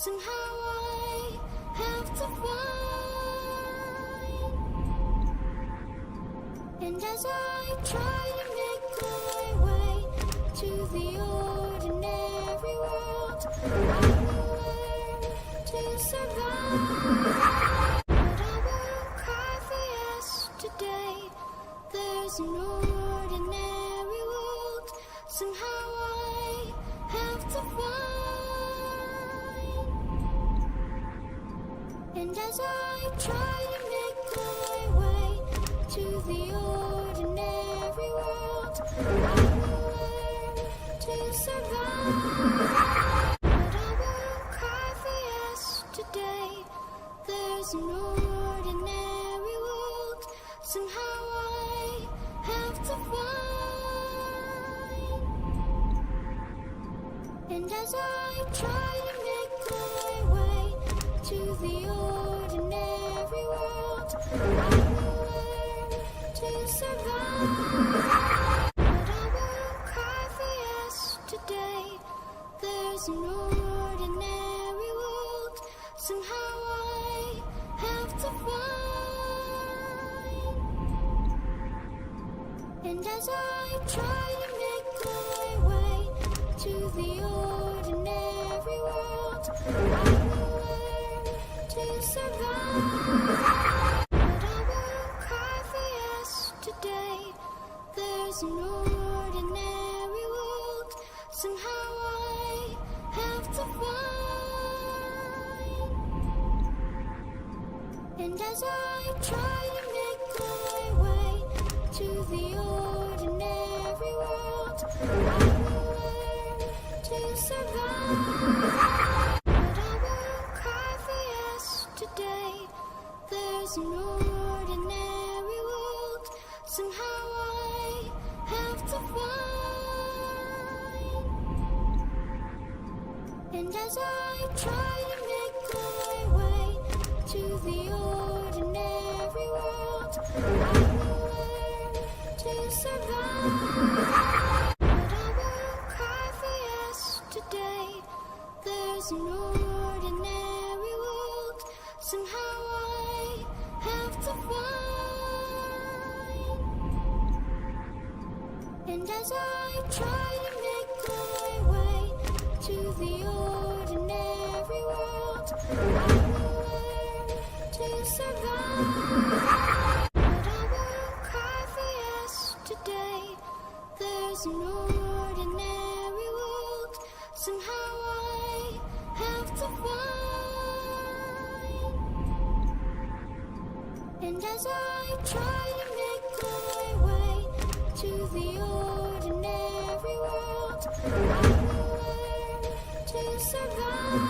Somehow I have to find. And as I try to make my way to the ordinary world, I will learn to survive. But I will cry for yesterday. There's an ordinary world. Somehow I have to find. And as I try to make my way to the ordinary world, I will learn to survive. But I will cry for yesterday. There's an ordinary world. Somehow I have to find. And as I try to make my way to the ordinary world, I will learn to survive. But I will cry for yesterday. There's an ordinary world. Somehow I have to find. And as I try to make my way to the ordinary world, I will learn to survive. But I will cry for yesterday. There's an ordinary world. Somehow I have to find. And as I try to make my way to the ordinary world, I will learn to survive. But I will cry for yesterday. There's an ordinary world. Somehow I have to find. And as I try to make my way to the ordinary world, I will learn to survive. But I will cry for yesterday. There's an ordinary world. Somehow I have to find. And as I try to make my way to the ordinary world, I will learn to survive. But I will cry for yesterday. There's an ordinary world. Somehow I have to find. And as I try to make my way to the ordinary world, I will learn to survive.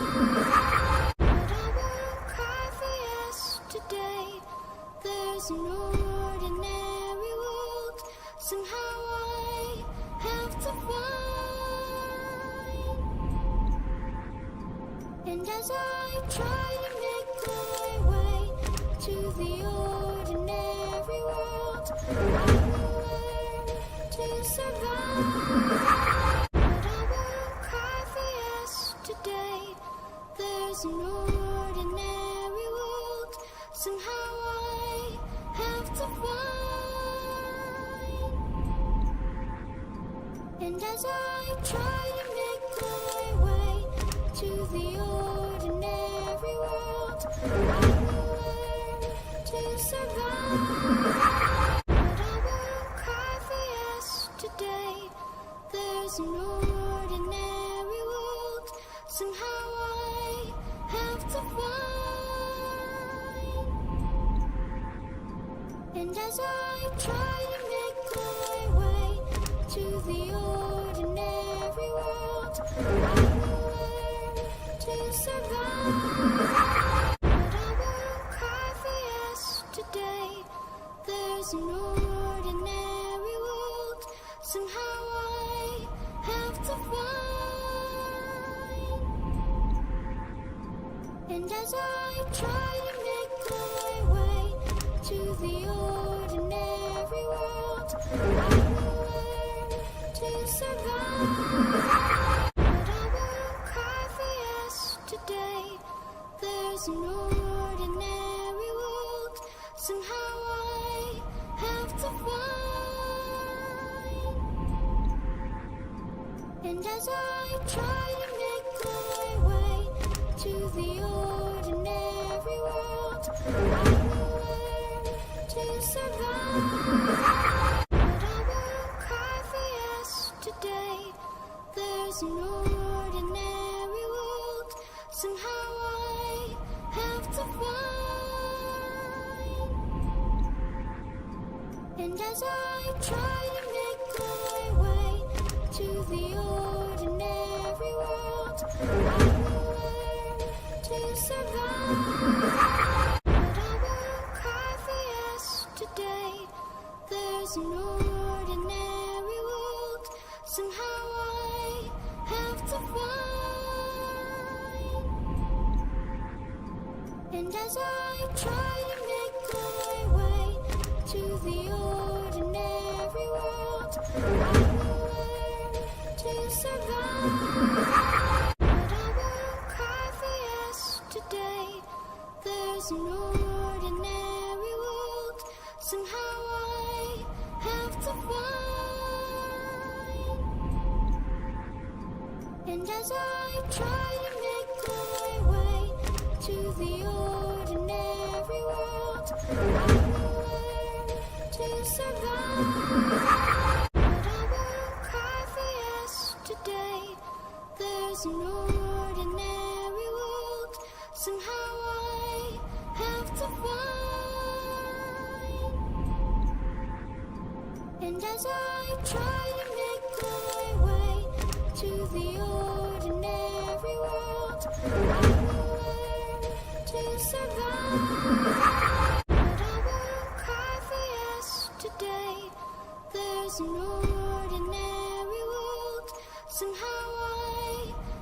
But I will cry for yesterday. There's an ordinary world. Somehow I have to find. And as I try to make my way to the ordinary world, I will learn to survive. But I will cry for yesterday. There's an ordinary world. Somehow I have to find. And as I try to make my way to the ordinary world, I will learn to survive. But I will cry for yesterday. There's an ordinary world. Somehow I have to find. And as I try to make my way to the ordinary world, I will learn to survive. But I will cry for yesterday. There's an ordinary world. Somehow I have to find. And as I try to make my way to the ordinary world, I will learn to survive. But I will cry for yesterday. There's no ordinary world. Somehow I have to find. And as I try to make my way to the ordinary world, I will learn to survive. But I will cry for yesterday. There's no ordinary world. Somehow I have to find. And as I try to make my way to the ordinary world, I will learn to survive. But I will cry for yesterday. There's no ordinary world. Somehow I have to find. And as I try to make my way to the ordinary world, I will learn to survive. But I will cry for yesterday. There's no ordinary world. Somehow I have to find. And as I try to make my way to the ordinary world, I will learn to survive. But I will cry for yesterday. There's no ordinary world. Somehow I have to find. And as I try to make my way to the ordinary world, I will learn to survive. But I will cry for yesterday. There's no ordinary world. Somehow I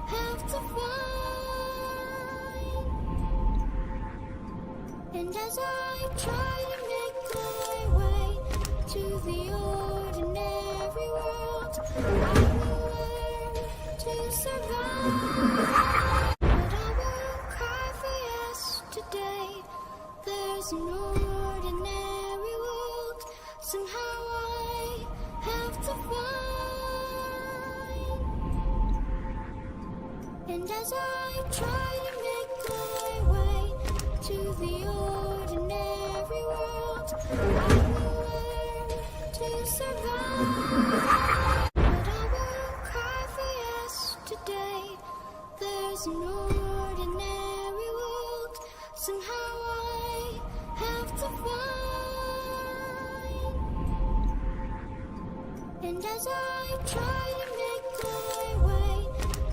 have to find. And as I try to make my way to the ordinary world, I will learn to survive. But I will cry for yesterday. There's no ordinary world. Somehow I have to find. And as I try to make my way to the ordinary world, I will learn to survive. But I will cry for yesterday. There's no ordinary world. Somehow I have to find. And as I try to make my way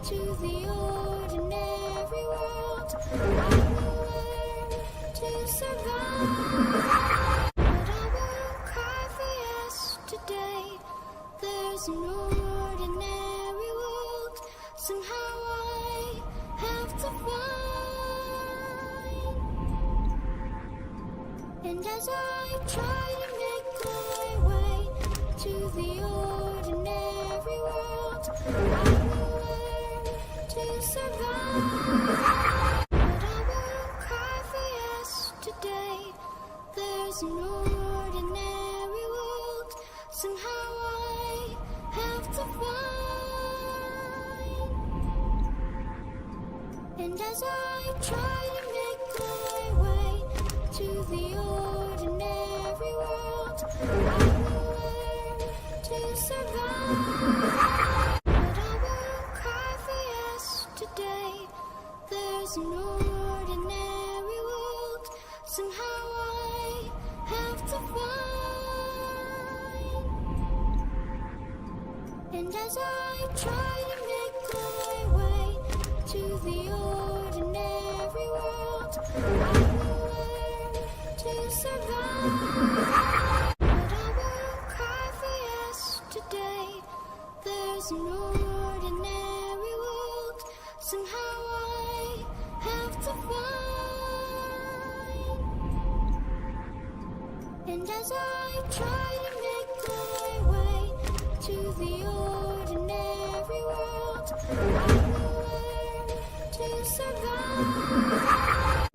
to the ordinary world, I will learn to survive. But I will cry for yesterday. There's no ordinary world. Somehow I have to find. And as I try to make my way to the ordinary world, I will learn to survive. But I will cry for yesterday. There's no ordinary world. Somehow I have to find. And as I try to make my way to the ordinary world, I will learn to survive. But I will cry for yesterday. There's no ordinary world. Somehow I have to find. And as I try to make my way to the ordinary world, I will learn to survive. But I will cry for yesterday. There's no ordinary world. Somehow I have to find. And as I try to make my way to the ordinary world, I will learn to survive.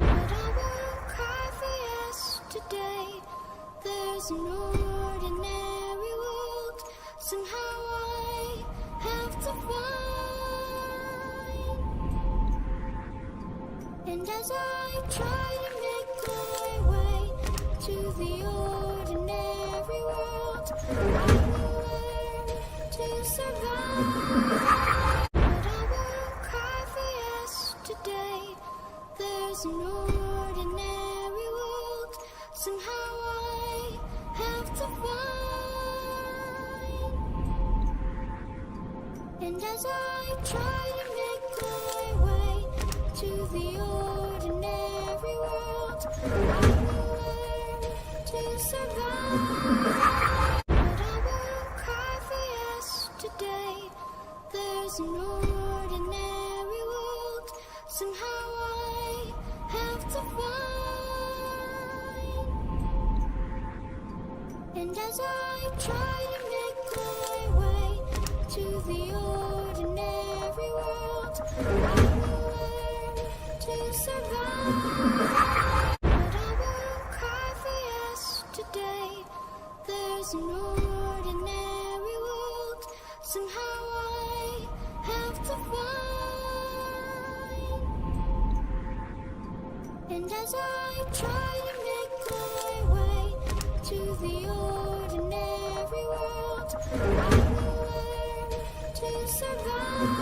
And as I try to make my way to the ordinary world, I will learn to survive. But I won't cry for yesterday. There's an ordinary world. Somehow I have to find. And as I try to make my way to the ordinary world, I will learn to survive. But I won't cry for yesterday. There's an ordinary world. Somehow I have to find. And as I try to make my way to the ordinary world, I will learn to survive. But I won't cry for yesterday. There's an ordinary world. Somehow I have to find. And as I try to make my way to the ordinary world, I will learn to survive.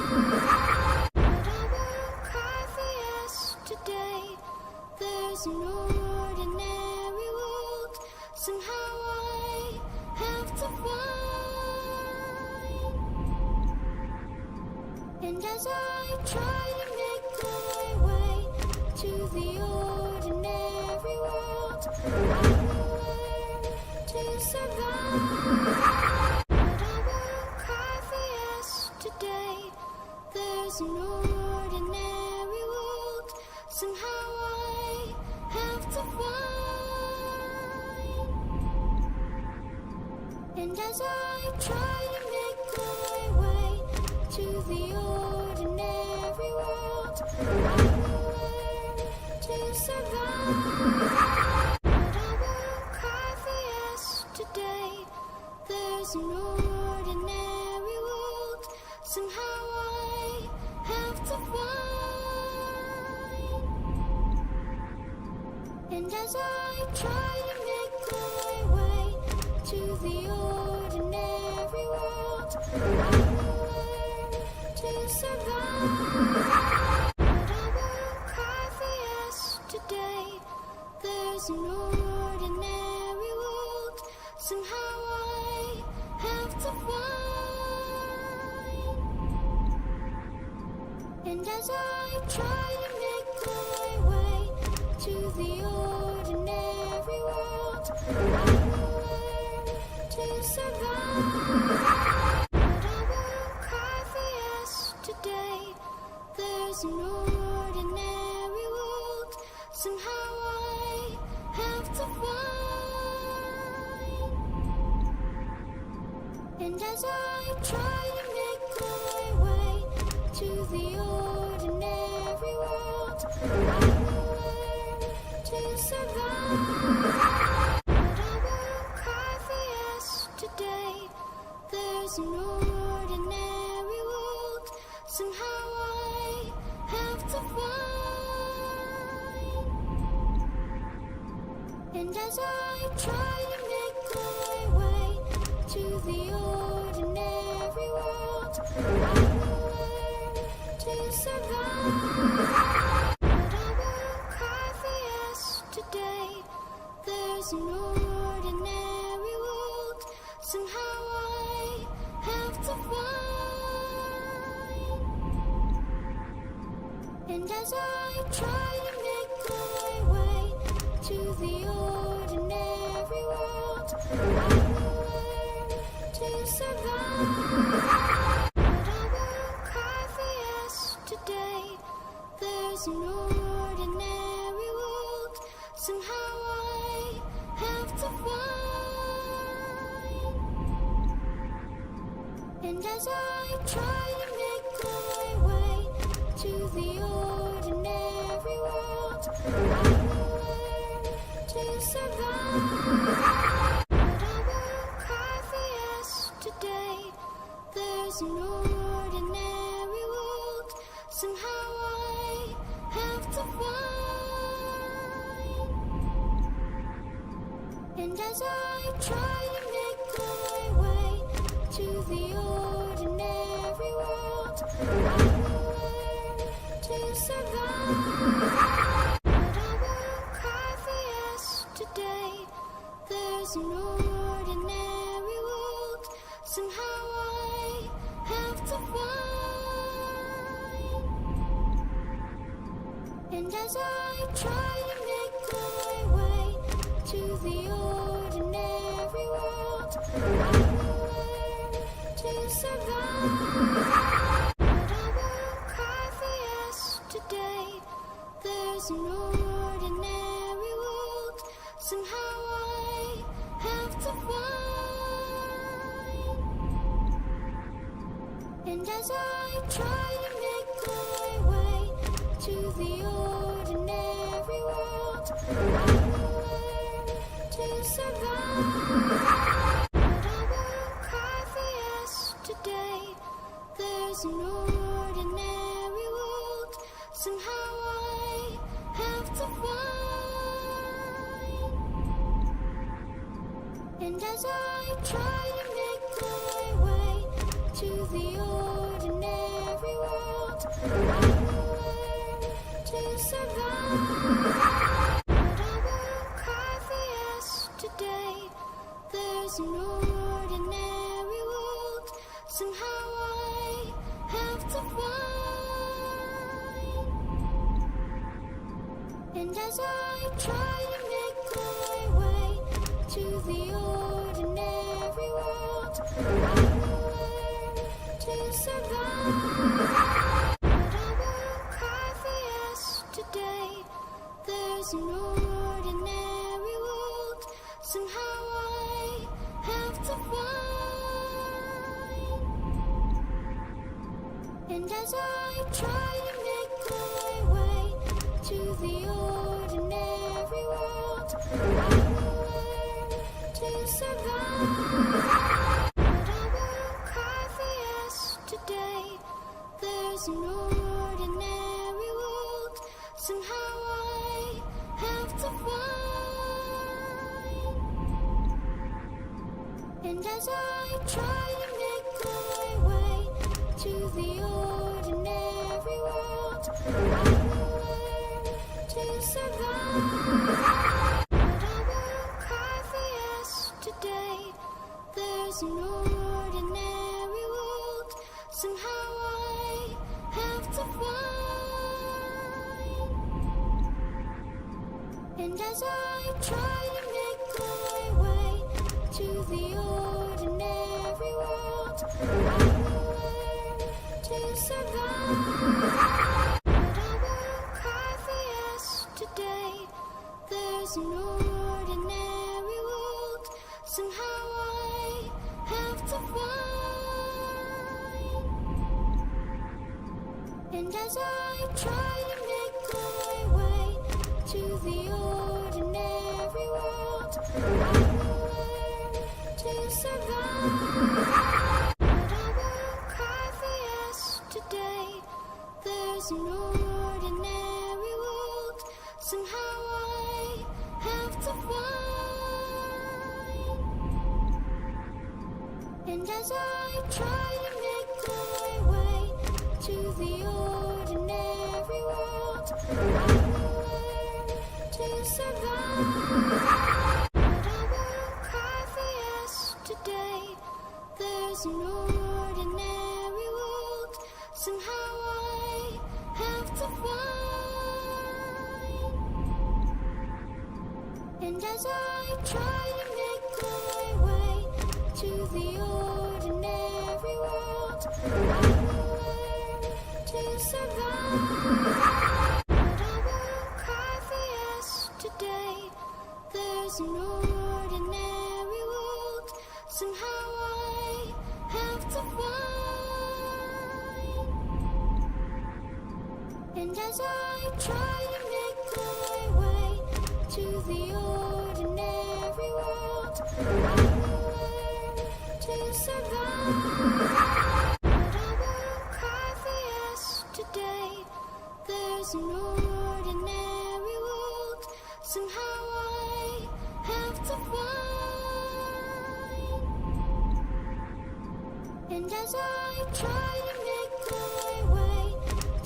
But I won't cry for yesterday. There's an ordinary world. Somehow I have to find. And as I try to make my way to the ordinary world, I will learn to survive. But I won't cry for yesterday. There's an ordinary world. Somehow I have to find. And as I try to make my way to the ordinary world, I will learn to survive. But I won't cry for yesterday. There's an ordinary world. Somehow I have to find. And as I try to make my way to the ordinary world, I will learn to survive. But I won't cry for yesterday. There's an ordinary world. Somehow I have to find. And as I try to make my way to the ordinary world, I will learn to survive. But I won't cry for yesterday. There's an ordinary world. Somehow I have to find. And as I try to make my way to the ordinary world, I will learn to survive. But I won't cry for yesterday. There's an ordinary world. Somehow I have to find. And as I try to make my way to the ordinary world, I will learn to survive. But I won't cry for yesterday. There's an ordinary world. Somehow I have to find. And as I try to make my way to the ordinary world, I will learn to survive. But I won't cry for yesterday. There's an ordinary world. Somehow I have to find. And as I try to make my way to the ordinary world, I will learn to survive. But I won't cry for yesterday. There's an ordinary world. Somehow I have to find. And as I try to make my way to the ordinary world, I will learn to survive. But I won't cry for yesterday. There's an ordinary world somehow I have to find. And as I try to make my way to the ordinary world, I will learn to survive. But I won't cry for yesterday. There's an ordinary world somehow I have to find. And as I try to make my way to the ordinary world, I will learn to survive. But I won't cry for yesterday. There's an ordinary world somehow I have to find. And as I try to make my way to the ordinary world, I will learn to survive. But I won't cry for yesterday. There's an ordinary world somehow I have to find. And as I try to make my way to the ordinary world, I will learn to survive. But I won't cry for yesterday. There's an ordinary world somehow I have to find. And as I try to make my way to the ordinary world, I will learn to survive. But I won't cry for yesterday. There's an ordinary world somehow I have to find. And as I try to make my way to the ordinary world, I will learn to survive. But I won't cry for yesterday. There's an ordinary world somehow I have to find. And as I try to make my way to the ordinary world, I will learn to survive. But I won't cry for yesterday. There's an ordinary world somehow I have to find. And as I try to make my way to the ordinary world, I will learn to survive. But I won't cry for yesterday. There's an ordinary world somehow I have to find. And as I try to make my way to the ordinary world, I will learn to survive. But I won't cry for yesterday. There's an ordinary world somehow I have to find. And as I try to make my way to the ordinary world, I will learn to survive. But I won't cry for yesterday. There's an ordinary world somehow I have to find. And as I try to make my way to the ordinary world, I will learn to survive. But I won't cry for yesterday. There's an ordinary world somehow I have to find. as I try to make my way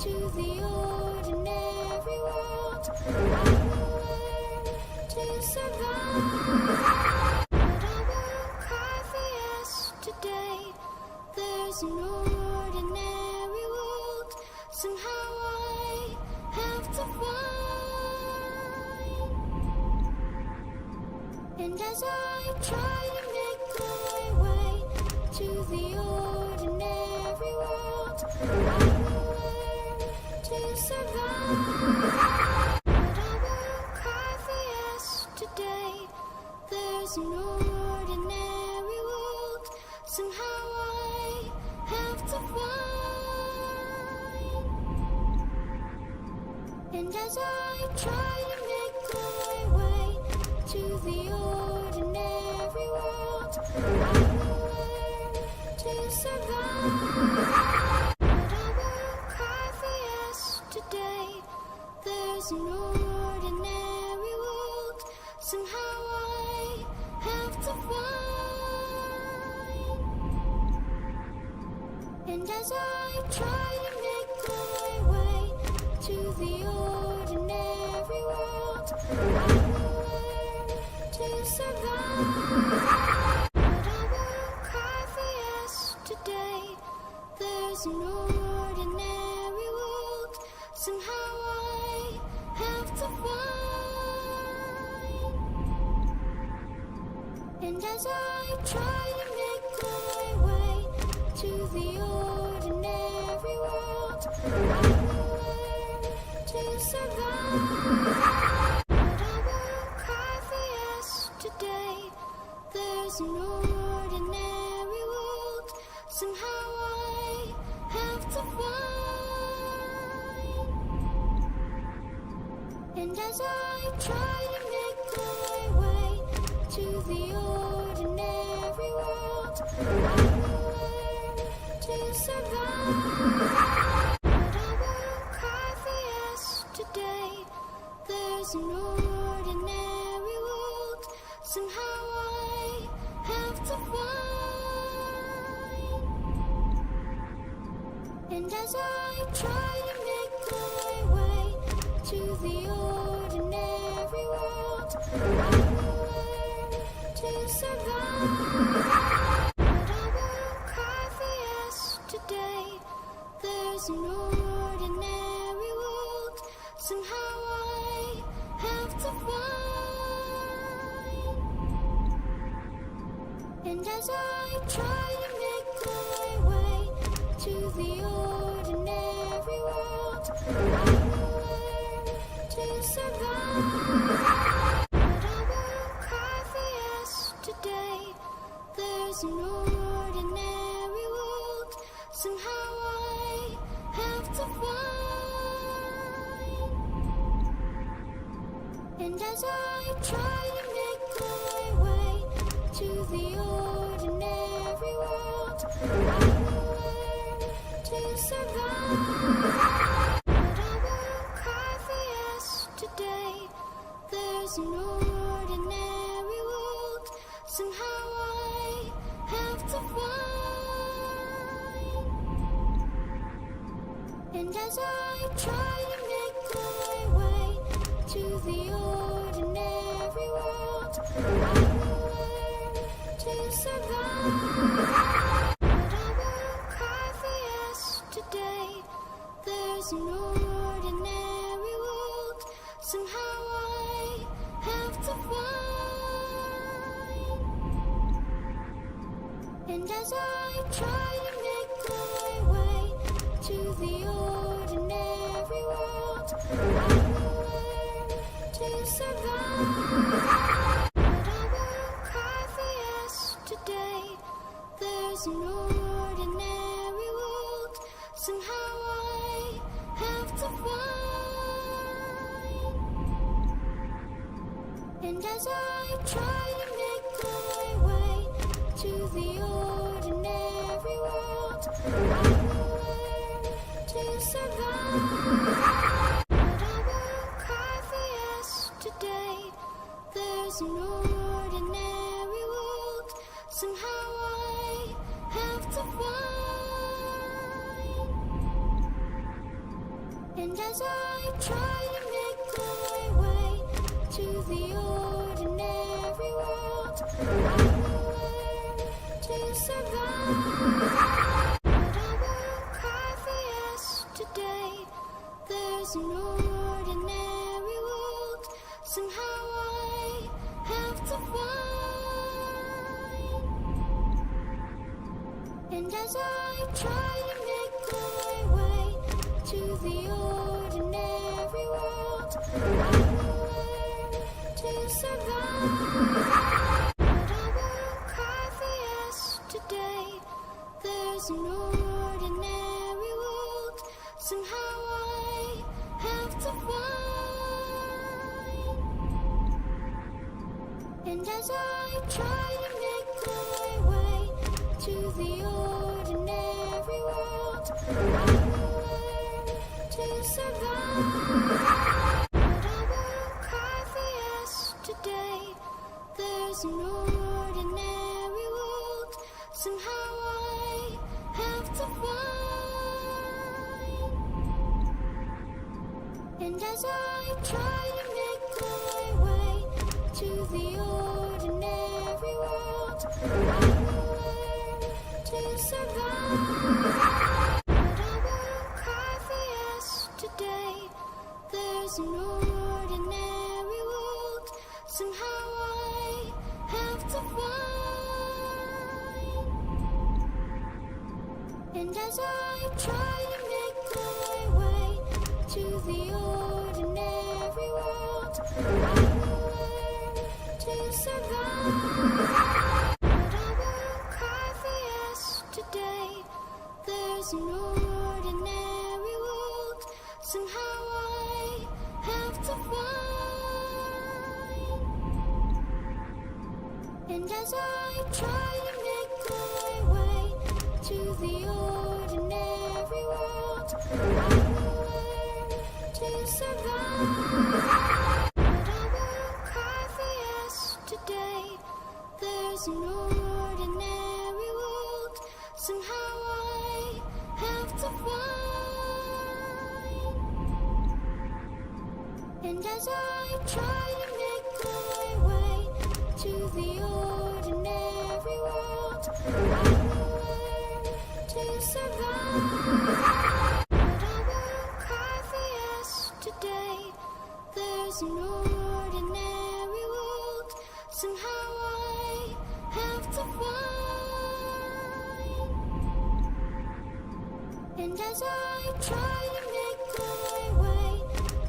to the ordinary world, I will learn to survive. But I won't cry for yesterday. There's an ordinary world somehow I have to find. And as I try to make my way to the ordinary world, I will learn to survive. But I won't cry for yesterday. There's an ordinary world somehow I have to find. And as I try to make my way to the ordinary world, I will learn to survive. But I won't cry for yesterday. There's an ordinary world somehow I have to find. And as I try to make my way to the ordinary world, I will learn to survive. But I won't cry for yesterday. There's an ordinary world somehow I have to find. And as I try to make my way to the ordinary world, I will learn to survive. But I won't cry for yesterday. There's an ordinary world somehow I have to find. And as I try to make my way to the ordinary world, I will learn to survive. But I won't cry for yesterday. There's an ordinary world somehow I have to find. And as I try to make my way to the ordinary world, I will learn to survive. But I won't cry for yesterday. There's an ordinary world somehow I have to find. And as I try to make my way to the ordinary world, I will learn to survive. But I won't cry for yesterday. There's an ordinary world somehow I have to find. And as I try to make my way to the ordinary world, I will learn to survive. But I won't cry for yesterday. There's an ordinary world somehow I have to find. And as I try to make my way to the ordinary world, I will learn to survive. But I won't cry for yesterday. There's an ordinary world somehow I have to find. And as I try to make my way to the ordinary world, I will learn to survive. But I won't cry for yesterday. There's an ordinary world somehow I have to find. And as I try to make my way to the ordinary world, I will learn to survive. But I won't cry for yesterday. There's an ordinary world somehow I have to find. And as I try to make my way to the ordinary world, I will learn to survive. But I won't cry for yesterday. There's an ordinary world somehow I have to find. And as I try to make my way to the ordinary world, I will learn to survive. But I won't cry for yesterday. There's an ordinary world somehow I have to find. And as I try to make my way to the ordinary world, I will learn to survive. But I won't cry for yesterday. There's an ordinary world somehow I have to find. And as I try to make my way to the ordinary world, I will learn to survive. But I won't cry for yesterday. There's an ordinary world somehow I have to find. And as I try to make my way to the ordinary world, I will learn to survive. But I won't cry for yesterday. There's an ordinary world somehow I have to find. And as I try to make my way to the ordinary world, I will learn to survive. But I won't cry for yesterday. There's an ordinary world somehow I have to find. And as I try to make my way to the ordinary world, I will learn to survive. But I won't cry for yesterday. There's an ordinary world somehow I have to find. And as I try to make my way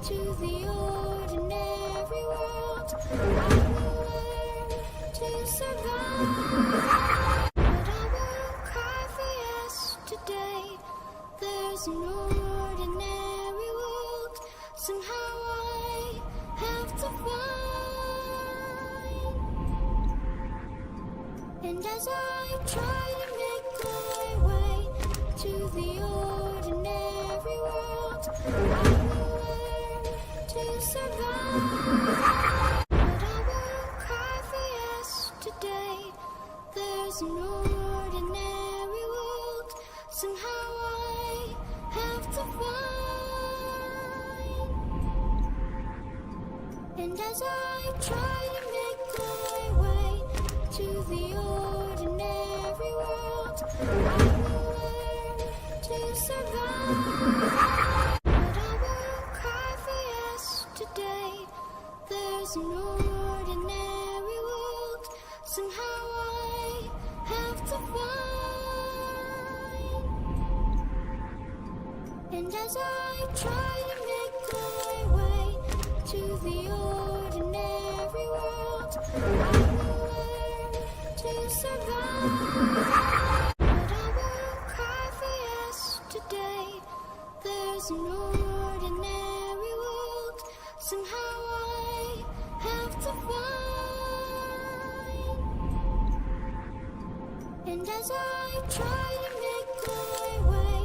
to the ordinary world, I will learn to survive. But I won't cry for yesterday. There's an ordinary world somehow I have to find. And as I try to make my way to the ordinary world, I will learn to survive. But I won't cry for yesterday. There's an ordinary world somehow I have to find. And as I try to make my way to the ordinary world, I will learn to survive. But I won't cry for yesterday. There's an ordinary world somehow I have to find. And as I try to make my way to the ordinary world, I will learn to survive. But I won't cry for yesterday. There's an ordinary world somehow I have to find. And as I try to make my way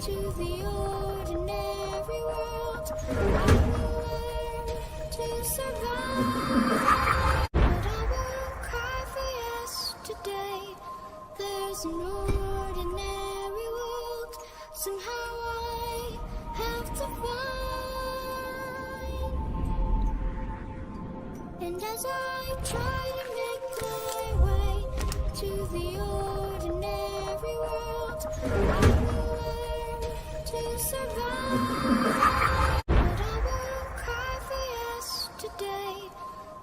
to the ordinary world, I will learn to survive. But I won't cry for yesterday. There's an ordinary world somehow I have to find. As I try to make my way to the ordinary world, I will learn to survive. But I won't cry for yesterday.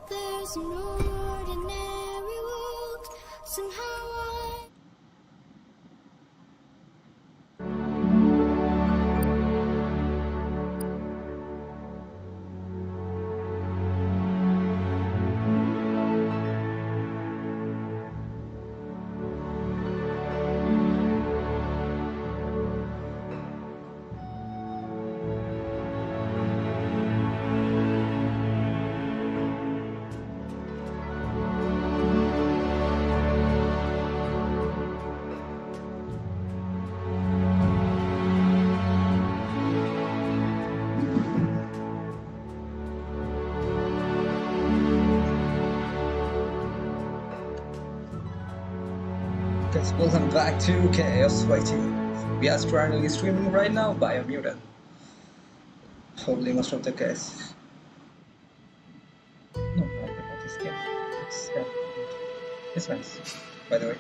There's an ordinary world. Somehow I Guys, welcome back to Chaos Waiting. We are currently streaming right now Biomutant. Hopefully most of the guys. No, not this game. It's nice, by the way.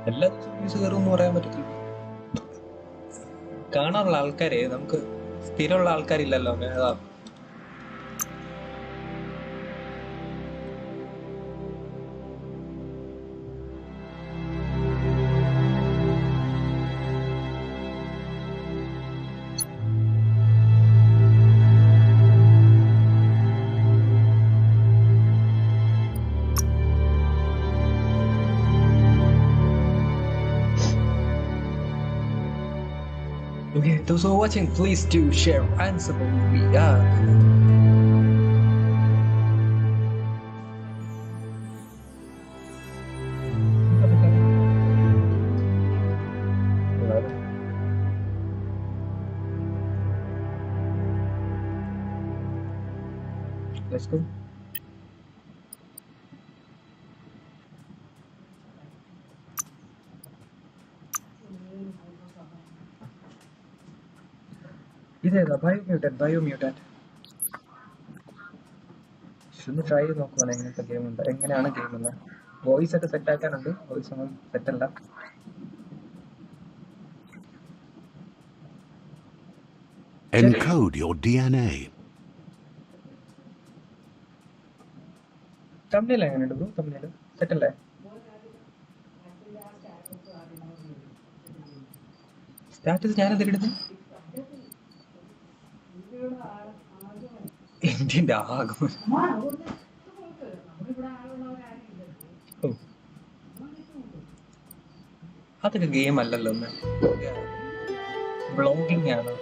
എല്ലാ ദിവസവും news കയറുമെന്ന് പറയാൻ പറ്റത്തില്ല. കാണാനുള്ള ആൾക്കാരെ നമുക്ക് സ്ഥിരമുള്ള ആൾക്കാരില്ലല്ലോ. അതാ okay, those who are watching, please do share and support me. Let's go. ഇതേതാ ബയോമ്യൂട്ടന്റ് ഒന്ന് ട്രൈ ചെയ്ത് നോക്കുവാണ് എങ്ങനത്തെ ഗെയിം ഉണ്ട്, എങ്ങനെയാണ് ഗെയിം എന്ന്. വോയിസ് ഒക്കെ സെറ്റ് ആക്കാനുണ്ട്, വോയിസ് ഒന്നും സെറ്റ് അല്ല. Encode your DNA. തമ്മിൽ എങ്ങനെയുണ്ട് ബ്രോ? തമ്മിൽ സെറ്റ് അല്ലേ? സ്റ്റാറ്റസ് ഞാനെന്തെടുത്തു? ഇന്ത്യൻ്റെ ആകും. അതൊക്കെ ഗെയിം അല്ലല്ലോ, ഒന്ന് ബ്ലോഗിങ് ആണ്.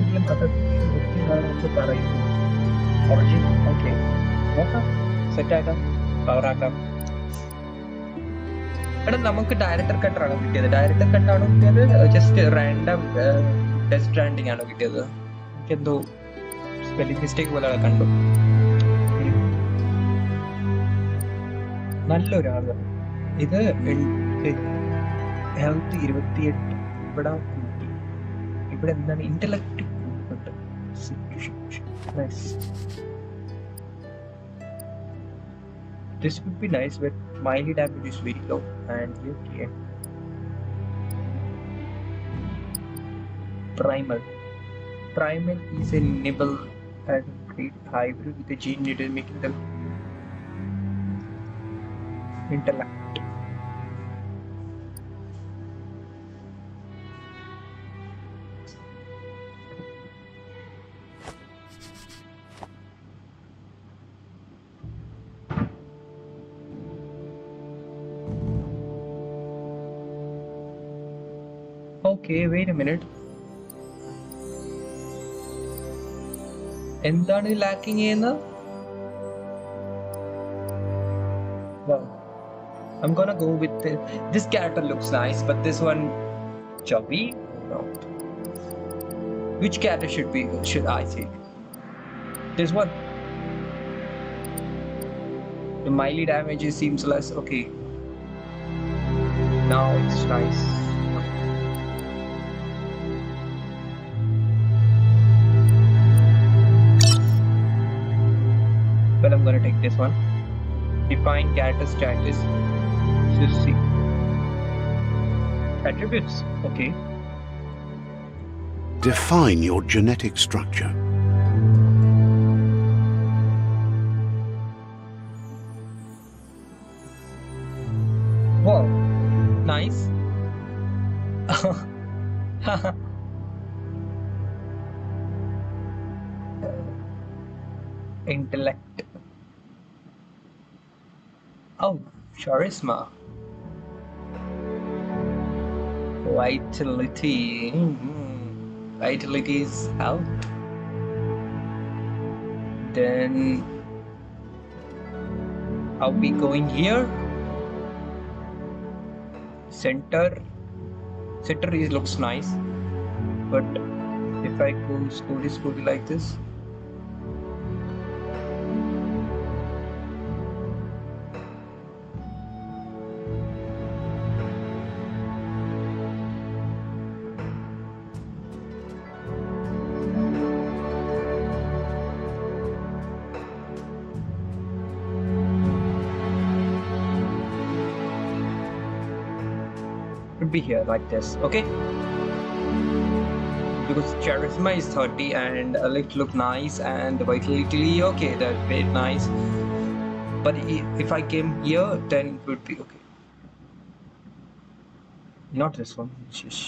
ഇതിലും അതൊക്കെ പറയുന്നു. ഒറിജിൻ ഓക്കെ നോക്കാം, സെറ്റാക്കാം, പവറാക്കാം. എടാ നമുക്ക് ഡയറക്ടർ കട്ടാണോ കിട്ടിയത്? ഡയറക്ടർ കട്ടാണോ കിട്ടിയത്? ജസ്റ്റ് റാൻഡം ടെസ്റ്റ് സ്റ്റാൻഡിങ് ആണോ കിട്ടിയത്? എനിക്കെന്തോ സ്പെല്ലിംഗ് മിസ്റ്റേക്ക് പോലെ കണ്ടു. നല്ലൊരാള്. ഇത് ഹെൽത്ത് 28, ഇവിടെ കൂട്ടി. ഇവിടെ എന്താണ് intellect കൂട്ടുന്നുണ്ട്. This would be nice, but melee damage is very low and you can. Primal is a nibble and great hybrid with a gene needle, making them intellect. Okay, wait a minute. എന്താണ് lacking ചെയ്യുന്നത്? Wow. I'm gonna go with this character looks nice, but this one chubby? No. Which character should I take? This one. The melee damage seems less. Okay. Now it's nice. Well, I'm gonna take this one. Define character status. Let's see. Attributes. Okay. Define your genetic structure. Wow. Nice. Intellect. Oh, charisma. Vitality. Vitality is health. Then are we going here? Center is looks nice, but if I go slowly like this. Be here like this, okay? Because charisma is 30 and it look nice, and the vitality, okay, that's very nice. But if I came here, then it would be okay. Not this one. This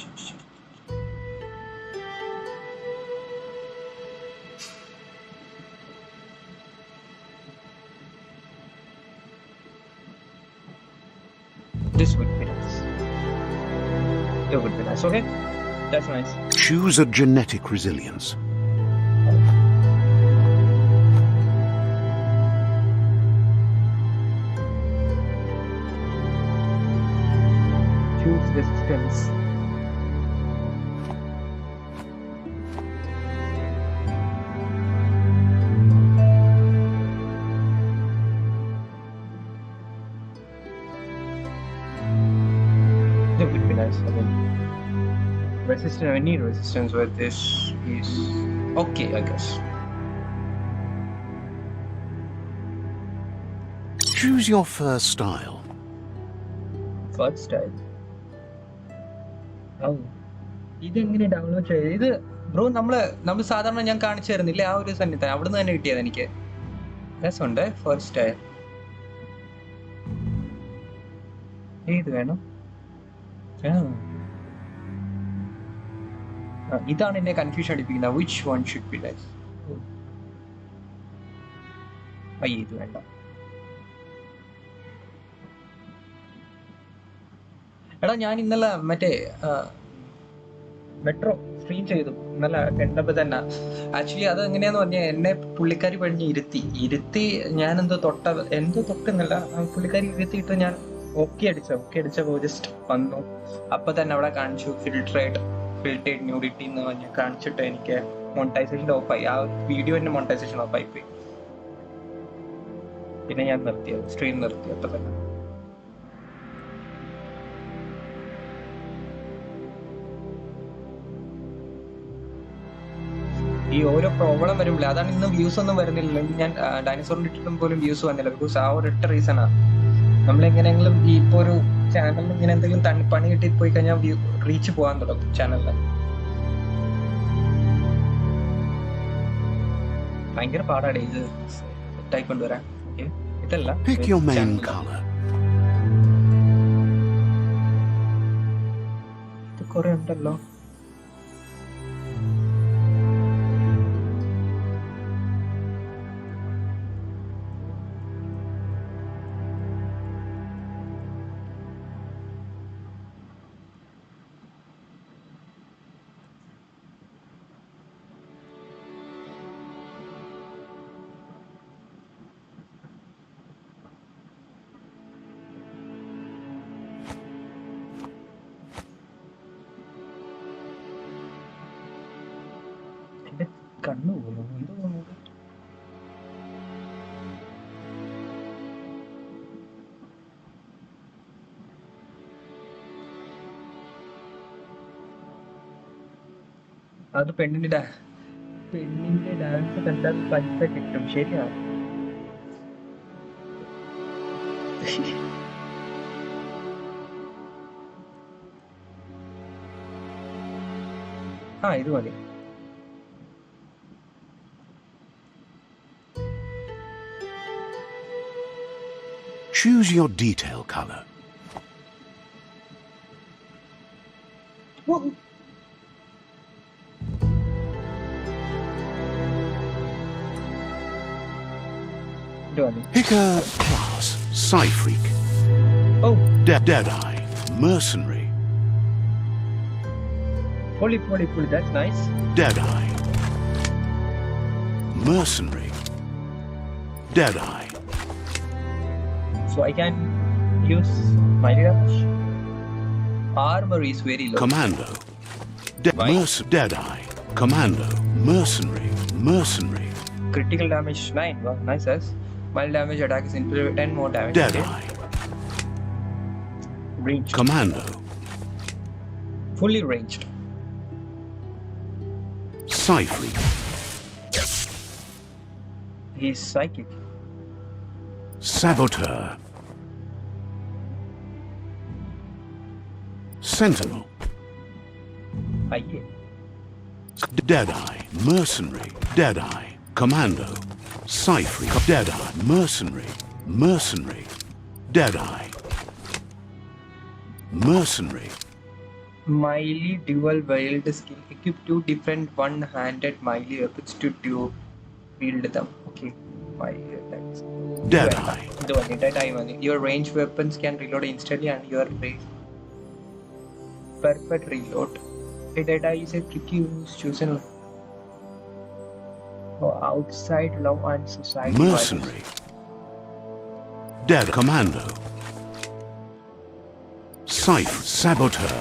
would be nice. It would be nice, okay? That's nice. Choose a genetic resilience. Choose resistance. That would be nice. I mean, resistance. I need resistance where this is okay, I guess. Choose your first style. First style. Oh. ഇതെങ്ങനെ download ചെയ്ത്? ഇത് bro നമ്മൾ സാധാരണ ഞാൻ കാണിച്ചു തരുന്നില്ലേ ആ ഒരു സന്നിധാനം അവിടുന്ന് തന്നെ കിട്ടിയത് എനിക്ക്. രസമുണ്ട്. ഫസ്റ്റ് സ്റ്റൈൽ ഏത് വേണം? ഇതാണ് എന്നെ കൺഫ്യൂഷൻ അടിപ്പിക്കുന്നത്. Which one should be nice? അയ്യ ഇത് വേണ്ട. എടാ ഞാൻ ഇന്നലെ മറ്റേ മെട്രോ സ്ട്രീം ചെയ്തു ഇന്നലെ കണ്ടപ്പോൾ തന്നെ. ആക്ച്വലി അത് എങ്ങനെയാന്ന് പറഞ്ഞാൽ എന്നെ പുള്ളിക്കാരി പറഞ്ഞ് ഇരുത്തി ഞാനെന്തോ തൊട്ടെന്നല്ല, പുള്ളിക്കാരി ഇരുത്തിയിട്ട് ഞാൻ ഓക്കെ അടിച്ചപ്പോൾ ജസ്റ്റ് വന്നു. അപ്പൊ തന്നെ അവിടെ കാണിച്ചു ഫിൽട്രേറ്റ് ന്യൂഡിറ്റി എന്ന് പറഞ്ഞ് കാണിച്ചിട്ട് എനിക്ക് മോണിറ്റൈസേഷൻ ഓഫായി. ആ വീഡിയോന്റെ മോണിറ്റൈസേഷൻ ഓഫായി പോയി. പിന്നെ ഞാൻ സ്ട്രീം നിർത്തി അപ്പൊ തന്നെ. ഈ ഓരോ പ്രോബ്ലം വരുമ്പോൾ അതാണ് ഇന്ന് വ്യൂസ് ഒന്നും വരുന്നില്ല. ഞാൻ ഡൈനസോറിൽ ഇട്ടിട്ടും പോലും വ്യൂസ് വന്നില്ല. ബിക്കോസ് ആ ഒരു റീസണാ. നമ്മളെങ്ങനെയെങ്കിലും ഇപ്പൊ ഒരു ചാനലിൽ ഇങ്ങനെ എന്തെങ്കിലും പണി കിട്ടി പോയി കഴിഞ്ഞാൽ റീച്ച് പോകാൻ തുടങ്ങും ചാനലിൽ. ഭയങ്കര പാടാണ് ഇത് സെറ്റായി കൊണ്ടുവരാൻ. ഇതല്ല, Pick your main color. ഇത് കുറെ ഉണ്ടല്ലോ. കണ്ണു പോകുന്നു എന്തോ തോന്നുന്നത്. അത് പെണ്ണിന്റെ ഡാൻസ് കണ്ടാൽ പൈസ കിട്ടും. ശരിയാണ്. ഇത് മതി. Choose your detail color. Whoa. Pick a class. Psy-freak. Oh. Deadeye. Mercenary. Pull. That's nice. Deadeye. Mercenary. Deadeye. So I can use my damage. Armor is very low. Commando. Deadeye. Commando. Mercenary. Critical damage 9. Wow, nice as. Mild damage attack is into 10 more damage. Deadeye. Ranged. Commando. Fully ranged. Psy-freak. He's psychic. Saboteur. Sentinel. Aye. Deadeye. Mercenary. Deadeye. Commando. Psy-freak. Deadeye. Mercenary. Deadeye. Mercenary. Melee dual wield skill. Equip 2 different one-handed melee weapons to wield them. Okay. Melee attacks. Deadeye. Deadeye. Your ranged weapons can reload instantly and your perfect reload. Deadeye is a tricky chosen for outside love and society. Mercenary. Dead Commando. Saboteur.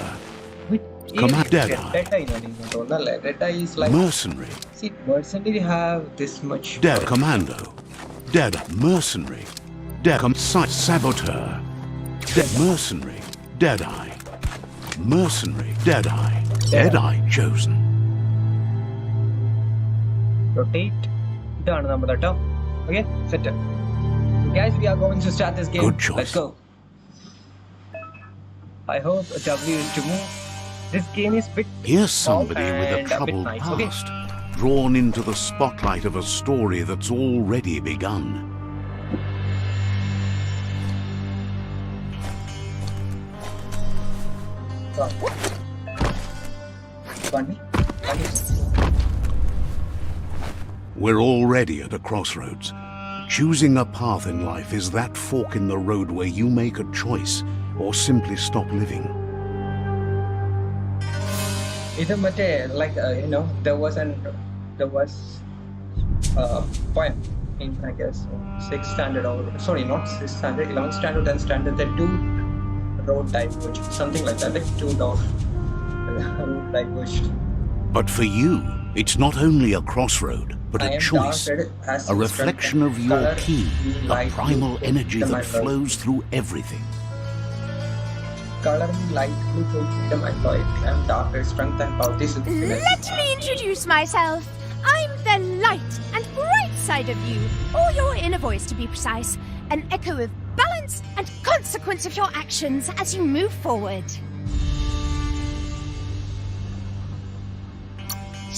Deadeye is like Mercenary. See, mercenary have this much. Dead Commando. Dead Mercenary. Dead Saboteur. Dead Mercenary. Deadeye. Mercenary. Deadeye. Deadeye chosen. Rotate. Done number that up. Okay, set it. So guys, we are going to start this game. Good choice. Let's go. I hope W is to move. This game is bit. Here's somebody with a and troubled bit nice. past, drawn into the spotlight of a story that's already begun. Funny. We're already at a crossroads. Choosing a path in life is that fork in the road where you make a choice or simply stop living. ഇത് മറ്റേ like there was poem in I guess 6th standard or sorry not 6th standard 11th standard 10th standard the two road diverged something like that like two road diverged. But for you, it's not only a crossroad, but I a am choice, dark-headed as a reflection of your color, ki, the light, primal blue, energy freedom that and love. flows through everything. Color me light blue for freedom and joy. I am dark red strength and power. This is happiness. Let me introduce myself. I'm the light and bright side of you, or your inner voice to be precise, an echo of balance and consequence of your actions as you move forward.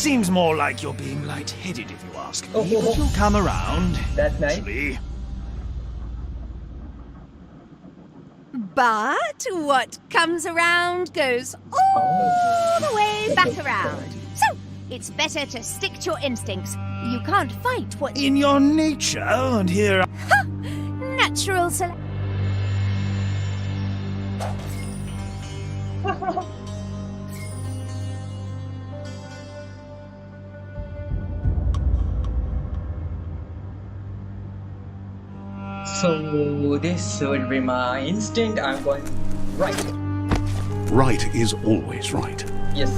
Seems more like you're being light-headed, if you ask me. Oh, oh, But oh. you'll come around. That's nice. Actually. But what comes around goes all the way back around. So, it's better to stick to your instincts. You can't fight what In your nature, and here natural selection. So this would be my instinct. I'm going right. Right is always right. Yes.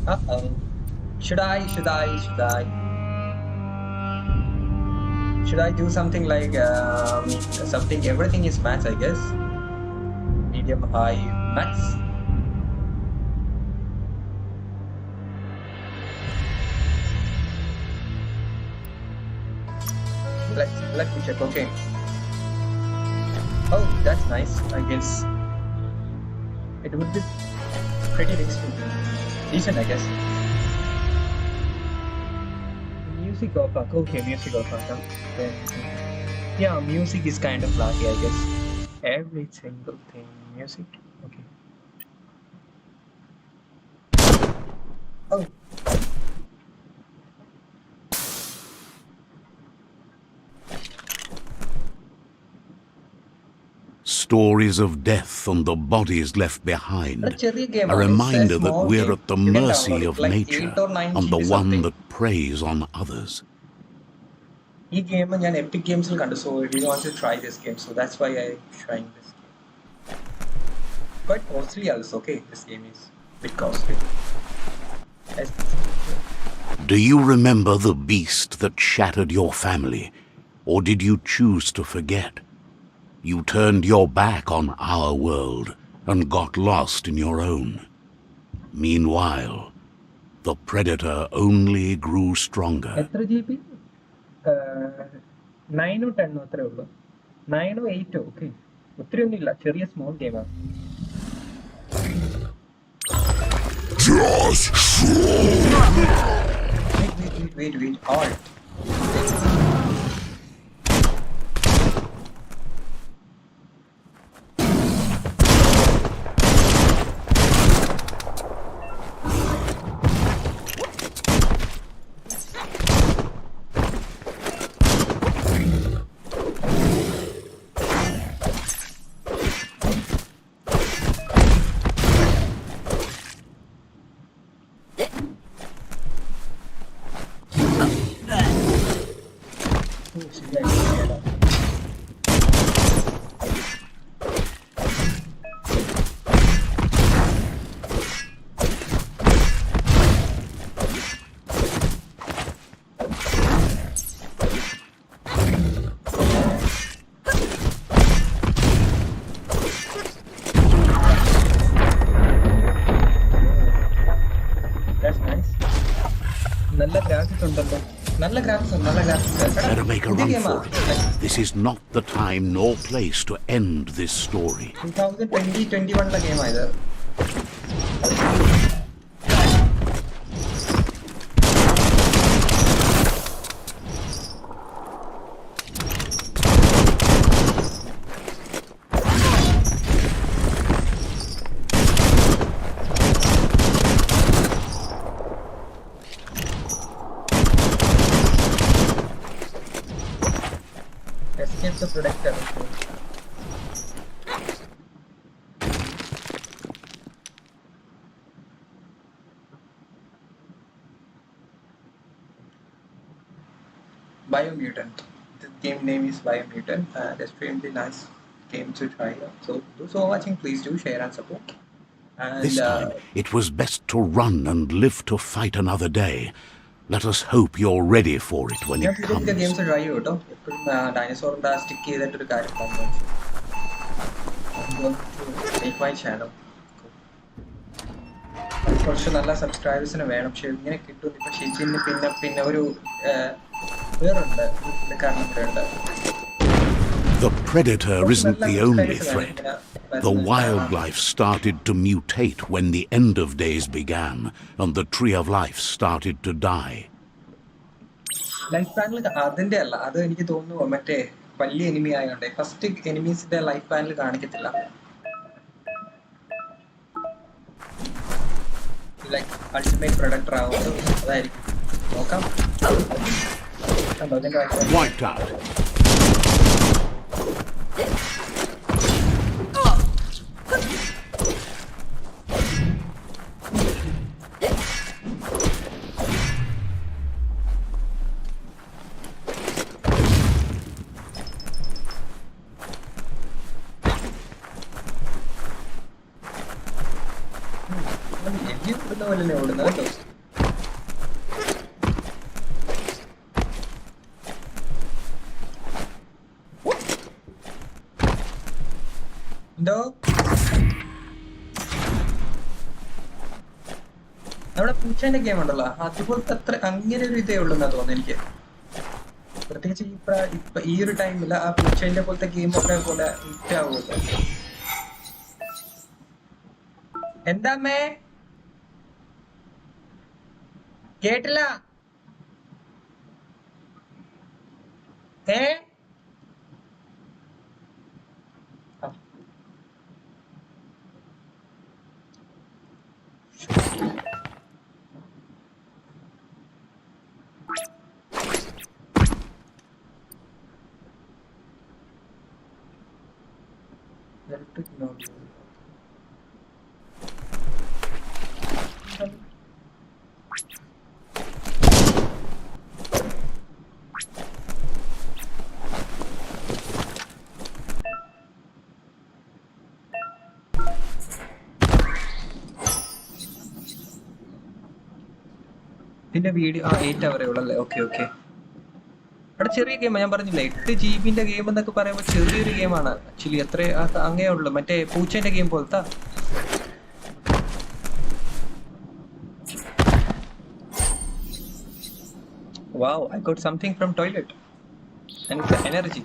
Uh-oh. Should I do something like something everything is maths, I guess. Medium high maths. Let me check. Okay. Oh, that's nice. I guess it would be pretty decent, I guess. Music or fuck? Okay, music or fuck. Okay. Yeah, music is kind of lucky, I guess. Every single thing, music. Okay. Oh. Stories of death and the bodies left behind. game. A reminder It's a that small we're game. at the You can mercy download it, of like nature 8 or 9 and the GB one something. that preys on others. ഈ game ഞാൻ epic ഗെയിംസിൽ കണ്ടു so I want to try this game so that's why I trying this game quite costly also okay this game is a bit costly. Do you remember the beast that shattered your family, or did you choose to forget? You turned your back on our world and got lost in your own. Meanwhile, the predator only grew stronger. എത്ര GB 9 or 10 അത്രേ ഉള്ളൂ 9 or 8 okay ഒത്തിരി ഒന്നും ഇല്ല ചെറിയ small ഗെയിമാണ് wait alt That's nice. നല്ല graphics ഉണ്ടല്ലോ നല്ല graphics Better make a run for it. This is not the time nor place to end this story. 2020-21 game ആയത് Escape the Predator. Biomutant. The game name is Biomutant, and extremely nice game to try out. So those who are watching, please do share and support. And This time, it was best to run and live to fight another day. Let us hope you're ready for it when ഞാൻ it പുതിയ പുതിയ comes. Games try ചെയ്യും കേട്ടോ. എപ്പോഴും ഡൈനസോറിന്റെ stick ചെയ്തിട്ടൊരു കാര്യം make my channel. കുറച്ച് നല്ല സബ്സ്ക്രൈബേഴ്സിന് വേണം. പക്ഷെ ഇങ്ങനെ കിട്ടും. ഇപ്പൊ ഷിജിന് പിന്നെ ഒരു വേറുണ്ട് കാരണം ഇവിടെ ഉണ്ട്. The predator isn't the only threat. The wildlife started to mutate when the end of days began and the tree of life started to die. Life panel അതിന്റെ അല്ല, അത് എനിക്ക് തോന്നുന്നു മറ്റേ വലിയ എനിമി ആയതുകൊണ്ട് ഫസ്റ്റ് എനിമീസിന്റെ ലൈഫ് പാനൽ കാണിക്കത്തില്ല. ലൈക്ക് അൾട്ടിമേറ്റ് പ്രൊഡക്ടർ ആവുന്നത് അതായിരിക്കും. നോക്കാം. Wiped out. പോലല്ലേ ഓടുന്നത് കേട്ടോ. എന്തോ നമ്മുടെ പൂച്ചേന്റെ ഗെയിം ഉണ്ടല്ലോ, അതുപോലത്തെ അത്ര അങ്ങനെ ഒരു ഇതേ ഉള്ളൂ എന്നാ തോന്നുന്നു എനിക്ക്. പ്രത്യേകിച്ച് ഇപ്പൊ ഈ ഒരു ടൈമില് ആ പൂച്ചേന്റെ പോലത്തെ ഗെയിമൊക്കെ പോലെ ഹിറ്റ് ആവുമല്ലോ. എന്താമ്മേ കേട്ടില്ല? ഏ electric note. ഇതിന്റെ വീഡിയോ 8 അവറേ ഉള്ളല്ലേ? Okay okay. അവിടെ ചെറിയ ഗെയിമാണ്, ഞാൻ പറഞ്ഞില്ല 8 GB ഗെയിം എന്നൊക്കെ പറയുമ്പോൾ ചെറിയൊരു ഗെയിമാണ് ആക്ച്വലി. എത്ര അങ്ങേ ഉള്ളു, മറ്റേ പൂച്ചേന്റെ ഗെയിം പോലത്തെ. Wow, I got something from toilet and it's energy.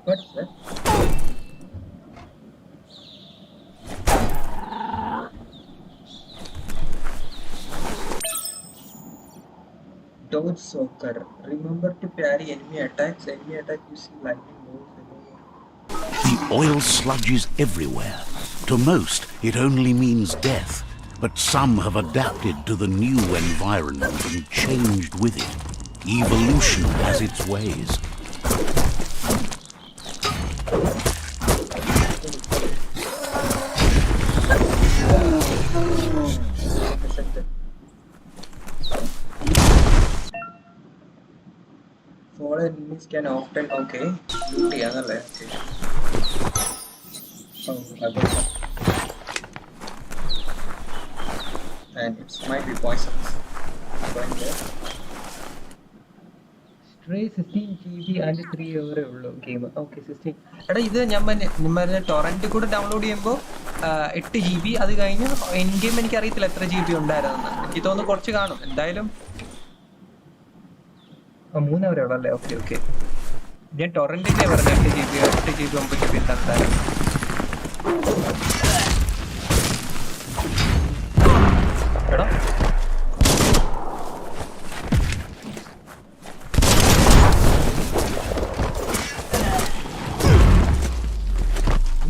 What's that? Dodge soccer. Remember to parry enemy attacks. Enemy attack you see lightning bolts. The oil sludges everywhere. To most, it only means death. But some have adapted to the new environment and changed with it. Evolution has its ways. Fallen enemies can often loot ചെയ്യാന്നല്ലേ? And it might be poisonous. Going there. Stray 16 GB and 3 hour ഉള്ളൂ game. Okay 16. എടാ ഇത് ഞാൻ torrent കൂടെ download ചെയ്യുമ്പോൾ 8 GB. അത് കഴിഞ്ഞ് in game എനിക്ക് അറിയത്തില്ല എത്ര GB ഉണ്ടായിരുന്നെന്ന്. എനിക്ക് തോന്നുന്നു കുറച്ച് കാണും എന്തായാലും. 3 വരെ ഉള്ളല്ലേ? Okay okay. ഞാൻ ടൊറന്റിന്റെ പറഞ്ഞ 8 GB 9 GB എന്തായാലും. എടാ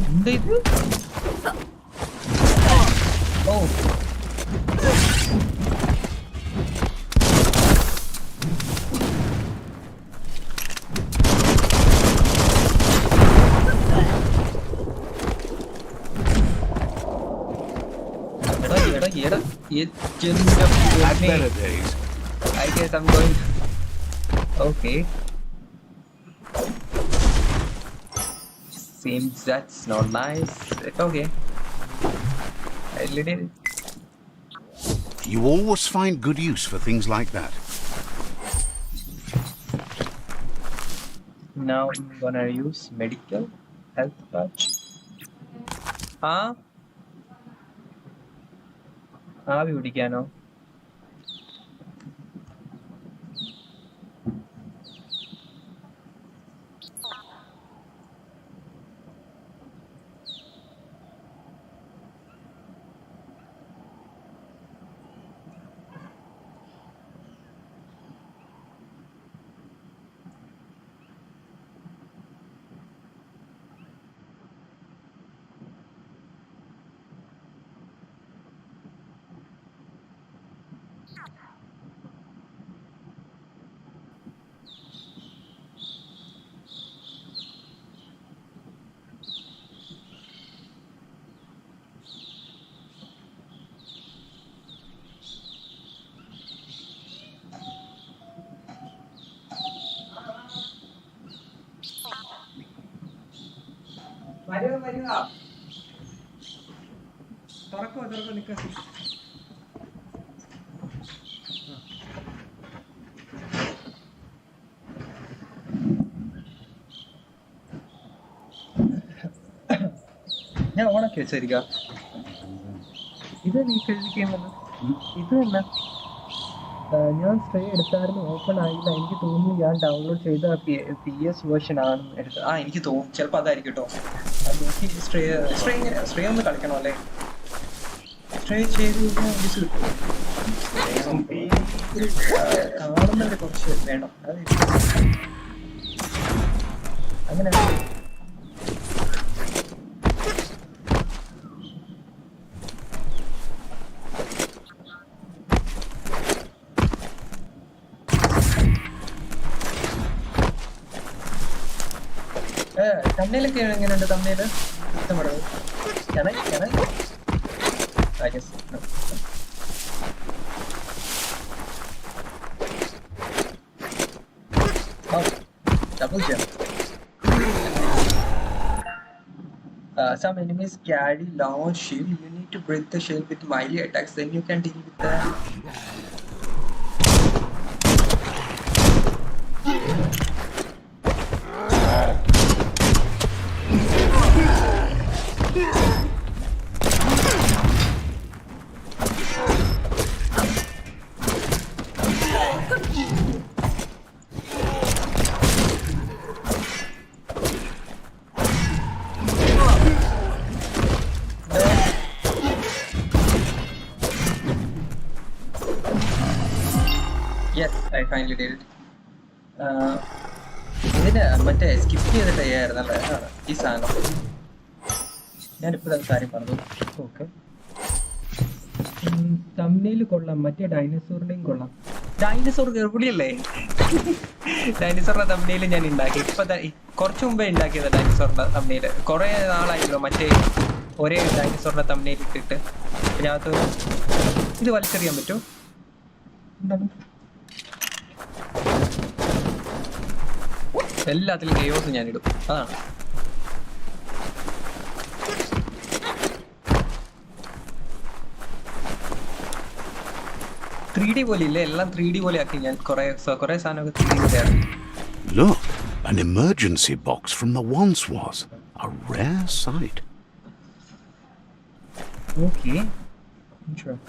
എന്താ ഇത്? ഓ Here, Had better days. I guess I'm going. Okay. Seems that's not nice. Okay. I did it. You always find good use for things like that. Now I'm gonna use medical health patch. ആവി പിടിക്കാനോ? വരിക. തുറക്കോ നിക്ക. ഞാൻ ഓണാക്കി വെച്ചായിരിക്കാം. ഇത് നീ കഴിക്കുന്നത് ഇത് തന്നെ. ഞാൻ സ്ട്രേ എടുത്തായിരുന്നു, ഓപ്പൺ ആയില്ല. എനിക്ക് തോന്നുന്നു ഞാൻ ഡൗൺലോഡ് ചെയ്ത PS വേർഷൻ ആണ് എടുത്തത്. എനിക്ക് തോന്നും ചിലപ്പോൾ അതായിരിക്കും കേട്ടോ. നോക്കി സ്ട്രേ ഒന്ന് കളിക്കണം അല്ലേ? സ്ട്രേ ചെയ്ത് കാണുന്നവരെ കുറച്ച് വേണം. അത് അങ്ങനെ തമ്മിലൊക്കെ എങ്ങനെയുണ്ട്? തമ്മില് ഇഷ്ടപ്പെടുന്നത് I guess no. Oh, double jump. Some enemies carry large shield. You need to break the shield with melee attacks. Then you can deal with them. Yes, I finally did it. ഇതിന് മറ്റേ skip ചെയ്തിട്ട് ചെയ്യായിരുന്നല്ലേ ഈ സാധനം. ഞാനിപ്പോഴത് കാര്യം പറഞ്ഞു. Okay, തമ്മിൽ കൊള്ളാം. മറ്റേ ഡൈനസോറിൻ്റെയും കൊള്ളാം. ഡൈനസോർ ഗർഭിണിയല്ലേ? ഡൈനസോറിന്റെ തമ്മിൽ ഞാൻ ഉണ്ടാക്കി. ഇപ്പൊ കുറച്ച് മുമ്പേ ഉണ്ടാക്കിയത് ഡൈനസോറിന്റെ തമ്മിൽ. കുറെ നാളായല്ലോ മറ്റേ ഒരേ ഡൈനസോറിന്റെ തമ്മിൽ ഇട്ടിട്ട്. ഇതിനകത്ത് ഇത് വലിച്ചെറിയാൻ പറ്റും. എന്താണ് എല്ലാത്തിലും കെയോസ് ഞാനിടും. അതാണ് 3D പോലെ ഇല്ല, എല്ലാം 3D പോലെ ആക്കി ഞാൻ. കുറെ സാധനമൊക്കെ 3D പോലെ ആക്കി. Look, an emergency box from the once was. A rare sight. Okay. Sure.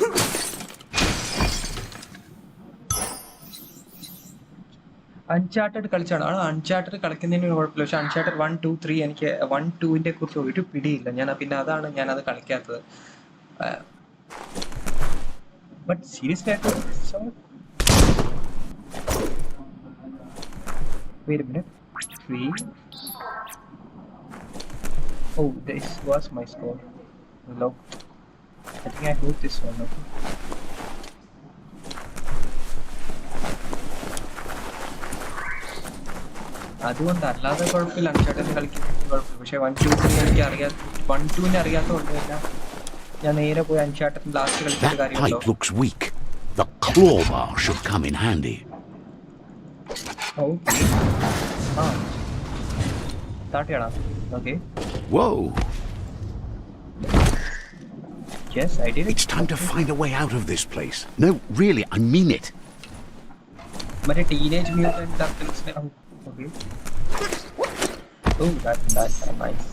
Uncharted കളിച്ചാണ്. അൺചാർട്ടഡ് കളിക്കുന്നതിന് കുഴപ്പമില്ല. പക്ഷെ അൺചാർട്ടഡ് 1, 2, 3 എനിക്ക് 1, 2ന്റെ കുറിച്ച് ഒരു പിടിയില്ല. പിന്നെ അതാണ് ഞാനത് കളിക്കാത്തത്. But seriously wait a minute. 3. Oh, this was my score. Hello. I think I got this one. Okay. അതുകൊണ്ട് അല്ലാതെ കുഴപ്പമില്ല. അൺചാർട്ടഡ് കളിക്കുന്നതിന് കുഴപ്പമില്ല. പക്ഷെ 1, 2, 3 എനിക്ക് അറിയാത്ത 1, 2നെ അറിയാത്തതുകൊണ്ട് ഞാൻ നേരെ പോയി അൺചാർട്ടഡ് ലാസ്റ്റ് കളിച്ചിട്ട് That കാര്യമുണ്ടോ? pipe looks weak. The claw bar should come in handy. Okay ആ start okay Whoa! Yes I did It's time to find a way out of this place. No, really, I mean it. മറ്റേ teenage mutant ടർട്ടിൽസിനെ okay oh that's nice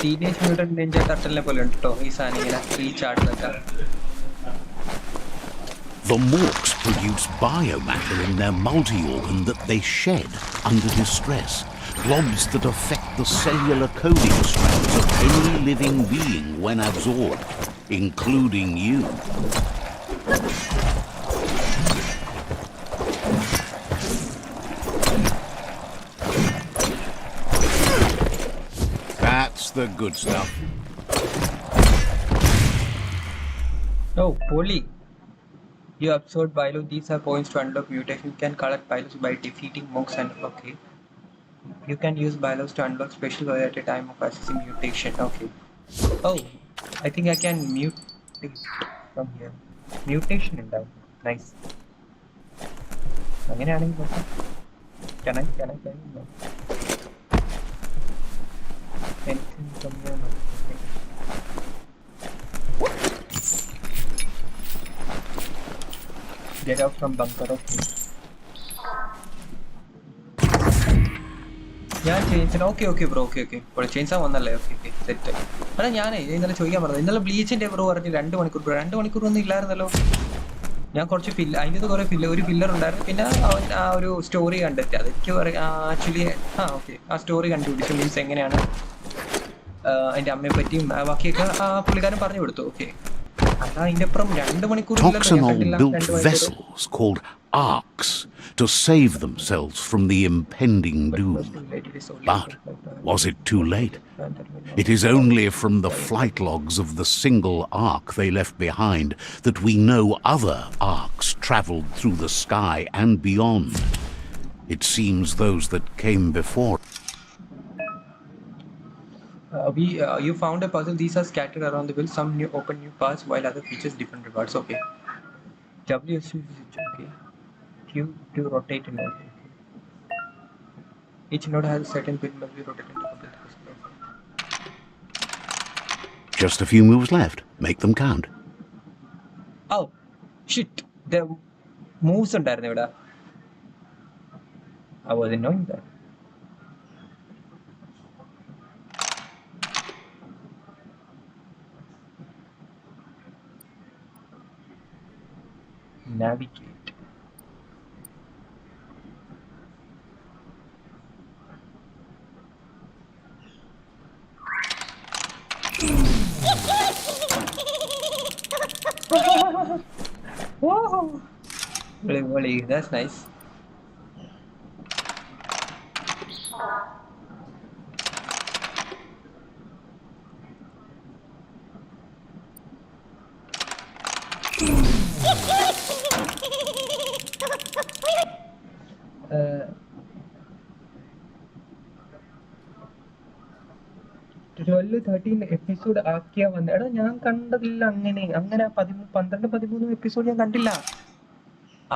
teenage mutant ninja ടർട്ടിലിനെ പോലെ ഉണ്ട് കേട്ടോ ഈ സാധനം ഇങ്ങനെ ഈ ചാടുന്നൊക്കെ. The morks produce biomatter in their multi-organ that they shed under distress. Blobs that affect the cellular coding strands of any living being when absorbed, including you. That's the good stuff. Oh, poly. You absorb Bilo. These are points to unlock mutation. You can collect Bilos by defeating monks and okay. You can use Bilos to unlock special power at a time of assessing mutation. Okay. Oh, I think I can mutate from here. Mutation in that. Nice. അങ്ങനെയാണെങ്കിൽ നോക്കാം. Can I? No. Anything from here? No. Get out from bunker of me. ഞാൻ change okay bro okay ഇവിടെ change ആവാൻ വന്നല്ലേ okay set. അല്ല ഞാനേ ഇന്നലെ ചോദിക്കാൻ പറഞ്ഞത് ഇന്നലെ ബ്ലീച്ചിന്റെ ബ്രോ പറഞ്ഞ് 2 മണിക്കൂർ ഒന്നും ഇല്ലായിരുന്നല്ലോ. ഞാൻ കുറച്ച് അതിൻ്റെ കുറേ ഒരു ഫില്ലർ ഉണ്ടായിരുന്നു. പിന്നെ ആ ഒരു സ്റ്റോറി കണ്ടിട്ട് അതെനിക്ക് ആക്ച്വലി ഓക്കെ ആ സ്റ്റോറി കണ്ടുപിടിച്ചു. മീൻസ് എങ്ങനെയാണ് അതിൻ്റെ അമ്മയെ പറ്റിയും ബാക്കിയൊക്കെ പുള്ളിക്കാരൻ പറഞ്ഞു കൊടുത്തു. Okay Toxanol built vessels called arks to save themselves from the impending doom. But was it too late? It is only from the flight logs of the single ark they left behind that we know other arks travelled through the sky and beyond. It seems those that came before. You found a puzzle. These are scattered around the world. Some open new paths, while other features different rewards. Okay. Okay. Q to rotate a node. Each node has a certain pin must be rotated to complete the puzzle. Just a few moves left. Make them count. Oh, shit! The moves ഉണ്ടായിരുന്നു ഇവിടെ. I wasn't knowing that. Navigate. Whoa! Really, that's nice. Episode ആക്കിയാ വന്നത്. എടാ ഞാൻ കണ്ടതില്ല അങ്ങനെ 12-13 episode ഞാൻ കണ്ടില്ല.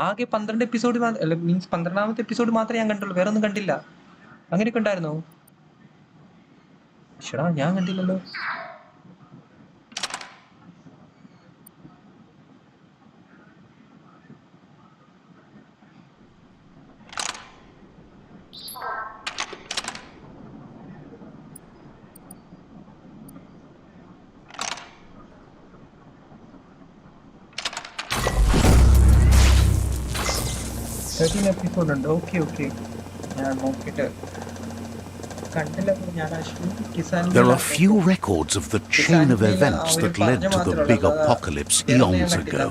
ആകെ 12 എപ്പിസോഡ് മീൻസ് 12ാമത്തെ എപ്പിസോഡ് മാത്രമേ ഞാൻ കണ്ടുള്ളൂ. വേറെ ഒന്നും കണ്ടില്ല. അങ്ങനെയൊക്കെ ഉണ്ടായിരുന്നോ? ശടാ ഞാൻ കണ്ടില്ലല്ലോ. എപ്പിസോഡ് ഉണ്ട്. ഓക്കെ ഞാൻ നോക്കിട്ട് കണ്ടില്ല. There are few records of the chain of events that led to the big apocalypse eons ago,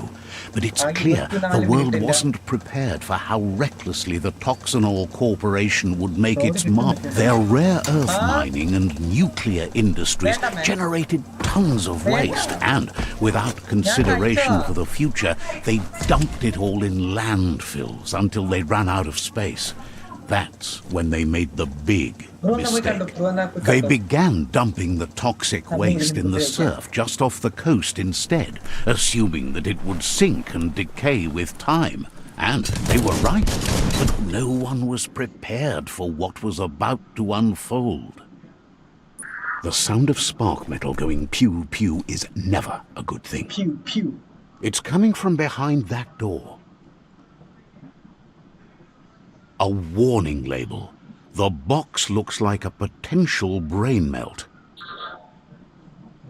but it's clear the world wasn't prepared for how recklessly the Toxanol Corporation would make its mark. Their rare earth mining and nuclear industries generated tons of waste, and without consideration for the future, they dumped it all in landfills until they ran out of space. That's when they made the big Bro, mistake. They began dumping the toxic waste in the surf just off the coast instead, assuming that it would sink and decay with time. And they were right, but no one was prepared for what was about to unfold. The sound of spark metal going pew pew is never a good thing. Pew pew. It's coming from behind that door. A warning label. The box looks like a potential brain melt.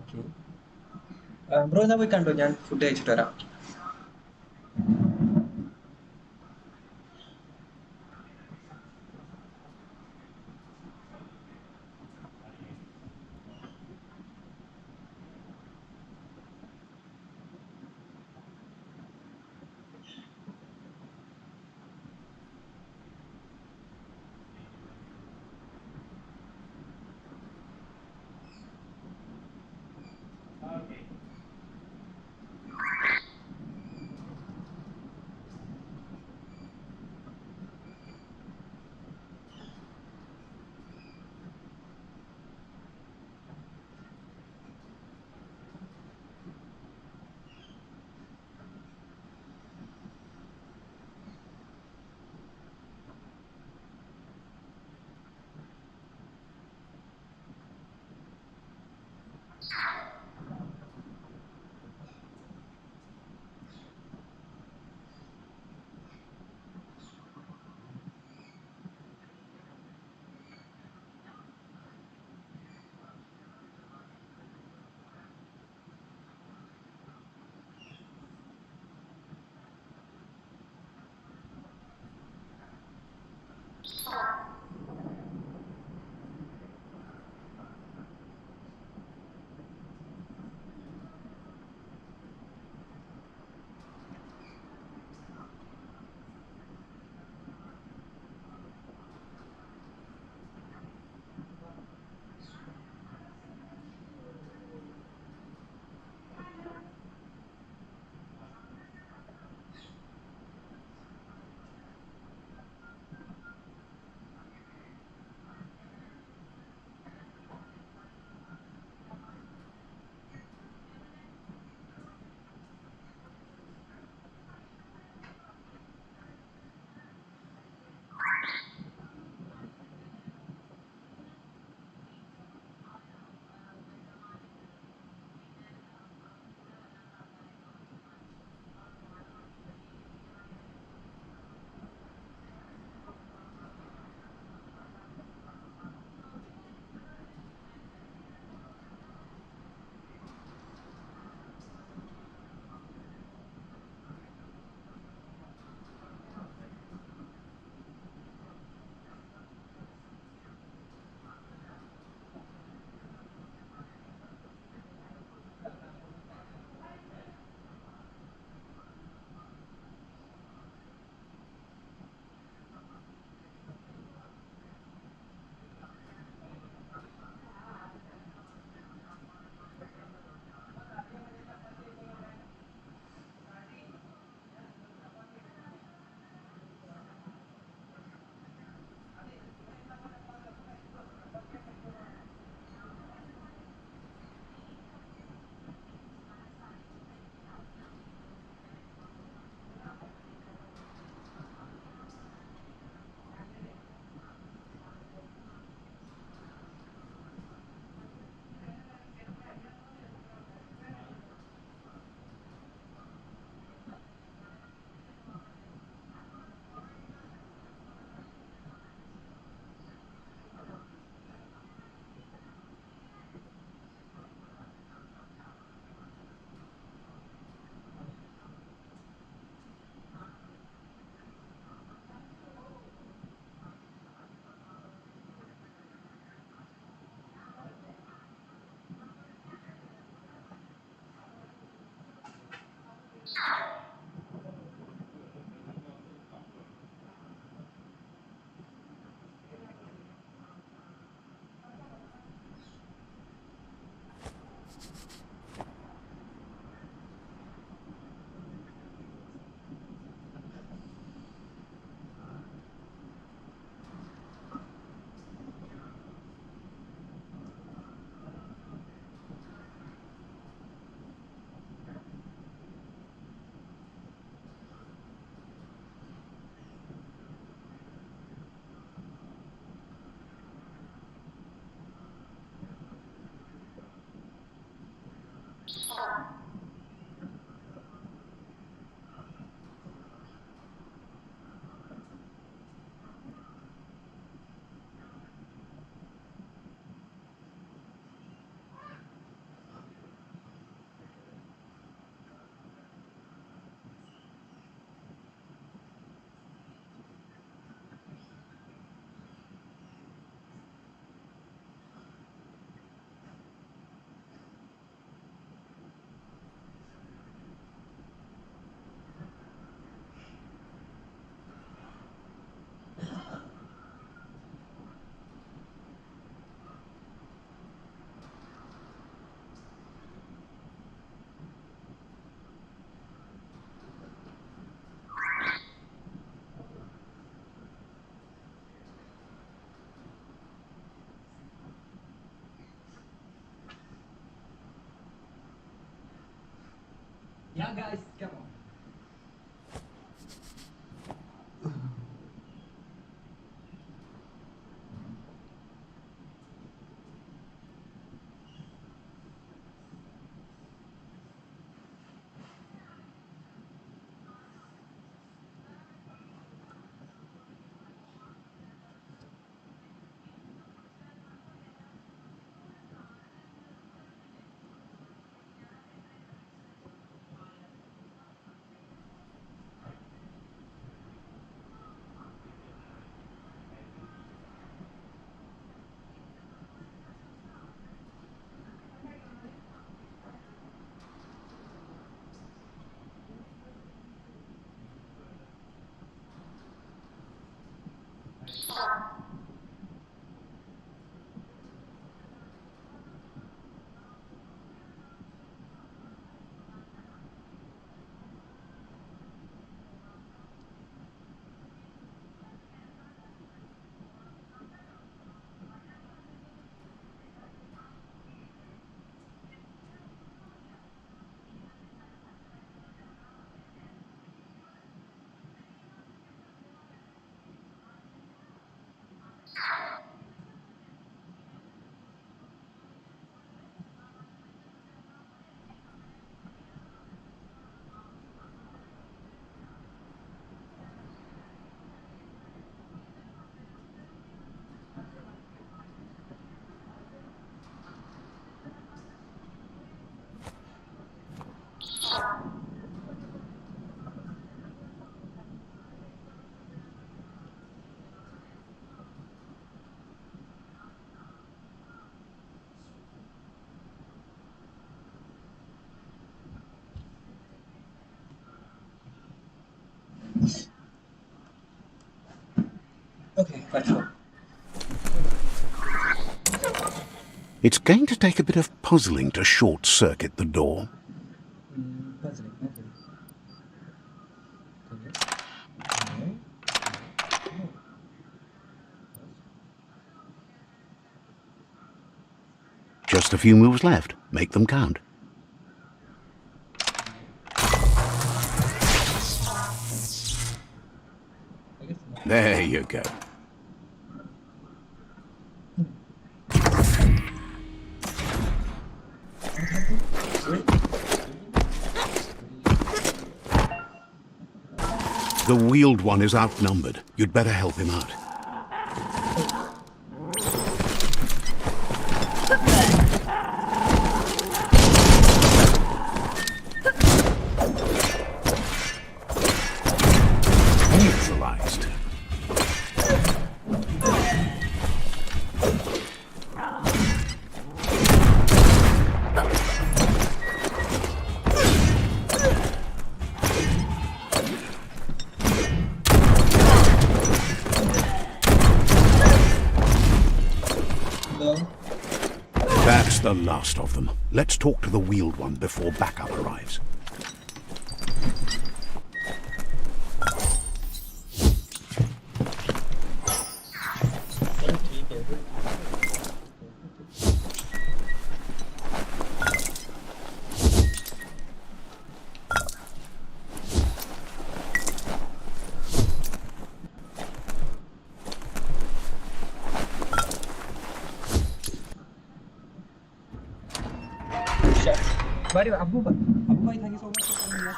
Okay. Bro, now we can do ഞാൻ food കഴിച്ചിട്ട് വരാം. Yeah, guys, come on. Okay, let's go. It's going to take a bit of puzzling to short-circuit the door. Puzzling. Just a few moves left. Make them count. There you go. The wheeled one is outnumbered. You'd better help him out. Neutralized. That's the last of them. Let's talk to the wheeled one before backup arrives. Mari, Abu Bhai, thank you so much for coming here.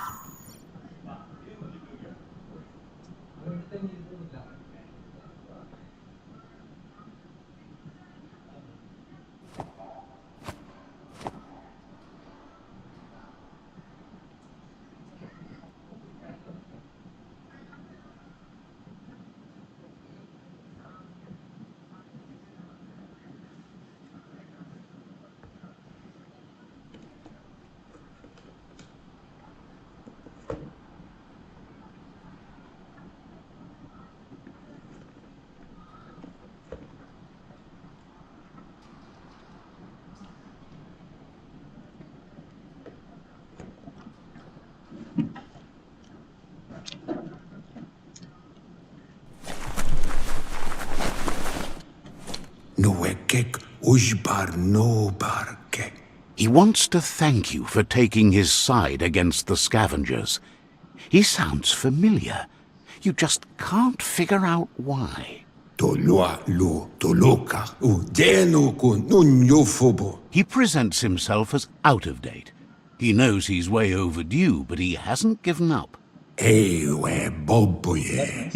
Nuekek ujbar no barkek. He wants to thank you for taking his side against the scavengers. He sounds familiar. You just can't figure out why. He presents himself as out of date. He knows he's way overdue, but he hasn't given up. He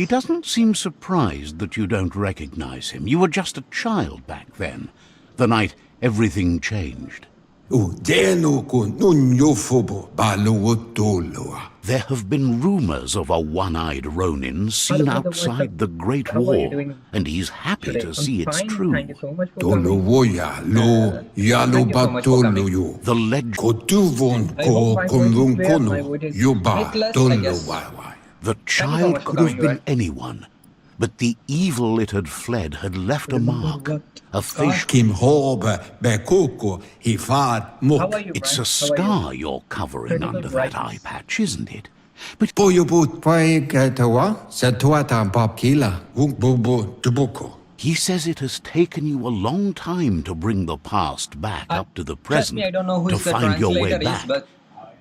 doesn't seem surprised that you don't recognize him. You were just a child back then, the night everything changed. There have been rumors of a one-eyed Ronin seen outside the Great Wall, and he's happy to see it's true. Thank you so much for coming. Thank you so much for coming. The legend. I hope my voice is clear. My voice is hitless, I guess. The so child much for could have coming, been right? anyone, but the evil it had fled had left a mark, a face. How are you, It's Brian? a scar you're covering Critical under that brightness. eye patch, isn't it? But he says it has taken you a long time to bring the past back up to the Trust present, me, I don't know who to is the find your way translator is, back. but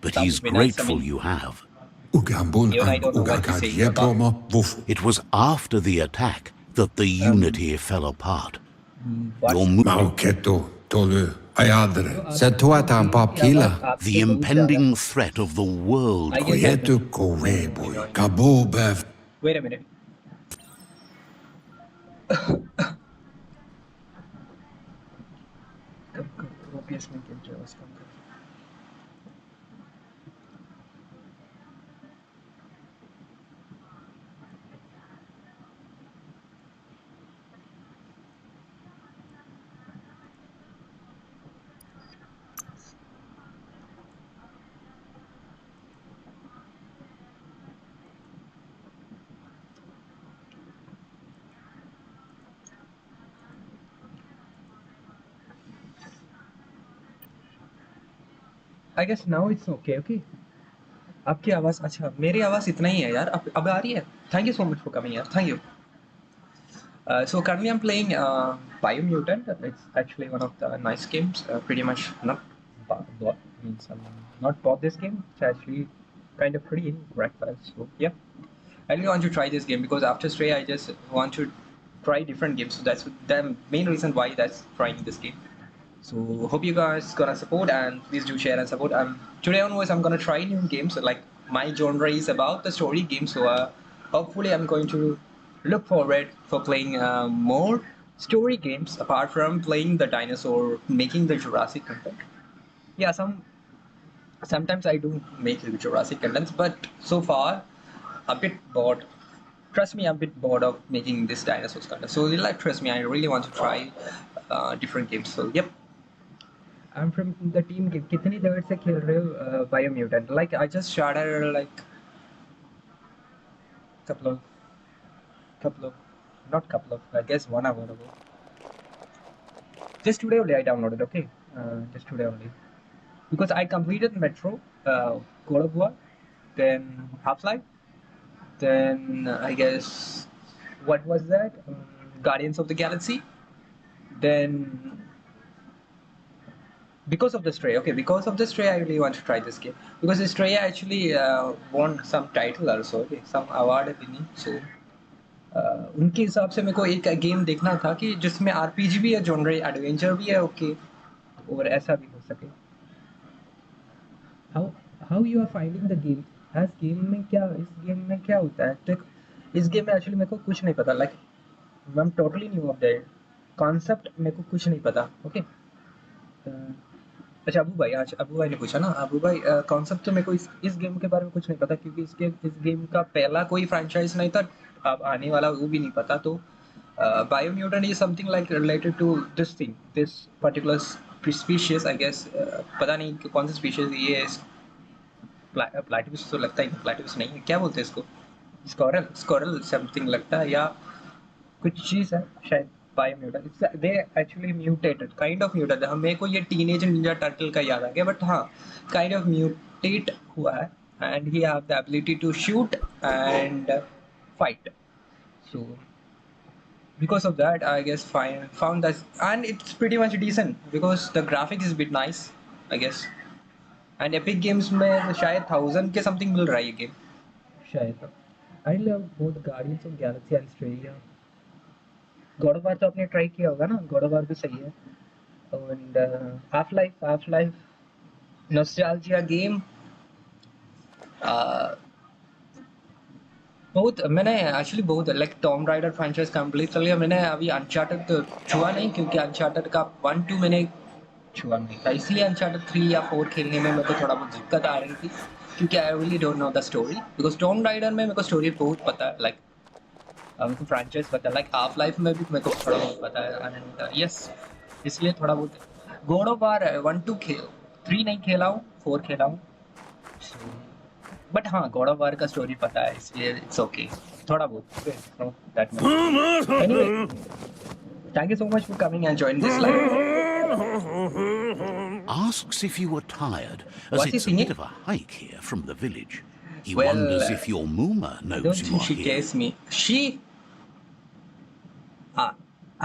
But he's that would be nice. I grateful mean, you have. even I don't know what he's saying about. It was after the attack that the Unity fell apart. What? Your the impending threat of the world. I guess wait a minute. OBS में क्या जाओ इसका I guess now it's okay, okay. आपकी आवाज अच्छा मेरी आवाज इतना ही है यार अब आ रही है. Thank you so much for coming यार. Thank you. So currently I'm playing Biomutant. It's actually one of the nice games. Pretty much not bought means I'm not bought this game. It's actually kind of pretty in breakfast. So yeah, I really want to try this game because after Stray I just want to try different games. So that's the main reason why that's trying this game. So hope you guys gonna support and please do share and support. Today onwards I'm gonna try new games. Like my genre is about the story games, so hopefully I'm going to look forward for playing more story games apart from playing the dinosaur, making the Jurassic content. Yeah, sometimes I do make the Jurassic contents, but so far a bit bored. Trust me, I'm a bit bored of making this dinosaurs content. So like, trust me, I really want to try different games. So yep. I'm from the team. कितनी देर से खेल रहे हो Biomutant? Like I just started like couple of, not couple of, I guess 1 hour ago. Just today only I downloaded. Okay, just today only because I completed Metro, God of War, then Half-Life, then I guess what was that? Guardians of the Galaxy, then. Because of the Stray, okay. Because of the Stray, I really want to try this game because the Stray actually won some title also, okay, some award winning. So उनके हिसाब से मेरे को एक game देखना था कि जिसमें RPG भी है, genre एडवेंचर भी है, okay, और ऐसा भी हो सके. How you are finding the game? इस गेम में क्या होता है? तो इस गेम में एक्चुअली मेरे को कुछ नहीं पता. Like I'm totally new of that concept. मेरे को कुछ नहीं पता, okay. अच्छा अबू भाई ने पूछा ना. अबू भाई कॉन्सेप्ट तो मेरे को इस गेम के बारे में कुछ नहीं पता क्योंकि इस गेम का पहला कोई फ्रेंचाइज नहीं था, अब आने वाला वो भी नहीं पता. तो Biomutant is something like related to this thing, this particular species, I guess. पता नहीं कि कौन सा स्पीशीज ये प्लैटिवस तो लगता है, प्लैटिवस नहीं है, क्या बोलते हैं इसको, स्कोरल समथिंग लगता है या कुछ चीज़ है शायद. Biomutant, they actually mutated, kind of mutated. हमें को ये teenage ninja turtle का याद आ गया, but हाँ, kind of mutate हुआ है, and he have the ability to shoot and fight. So because of that, I guess found that, and it's pretty much decent because the graphics is a bit nice. I guess. And Epic Games में शायद 1000 के something मिल रहा है ये game शायद. I love both Guardians of Galaxy and Stray. God of War तो आपने try किया होगा ना. God of War भी सही है. And Half-Life nostalgia game. बहुत मैंने एक्चुअली बहुत like Tom rider franchise complete कर लिया मैंने. अभी अनचार्टेड तो छुआ नहीं क्योंकि अनचार्टेड का 1-2 मैंने छुआ नहीं था, इसलिए अनचार्टेड 3 या 4 खेलने में मेरे को थोड़ा बहुत दिक्कत आ रही थी क्योंकि I really don't know the story. Because Tom rider में मेरे को स्टोरी बहुत पता है, लाइक मेरे को फ्रेंचाइज पता है, लाइक हाफ लाइफ में भी मेरे को थोड़ा बहुत पता है. एंड यस, इसलिए थोड़ा बहुत. गॉड ऑफ वार 1-2 3 नहीं खेला हूँ, 4 खेला हूँ. बट हाँ, गॉड ऑफ वार का स्टोरी पता है, इसलिए इट्स ओके थोड़ा बहुत. That much. Anyway, thank you so much for coming and joining this live. Asks if you were tired, as Was he it's a singing? bit of a hike here from the village. He Well, wonders if your Mooma I knows don't you think are she here. cares me. She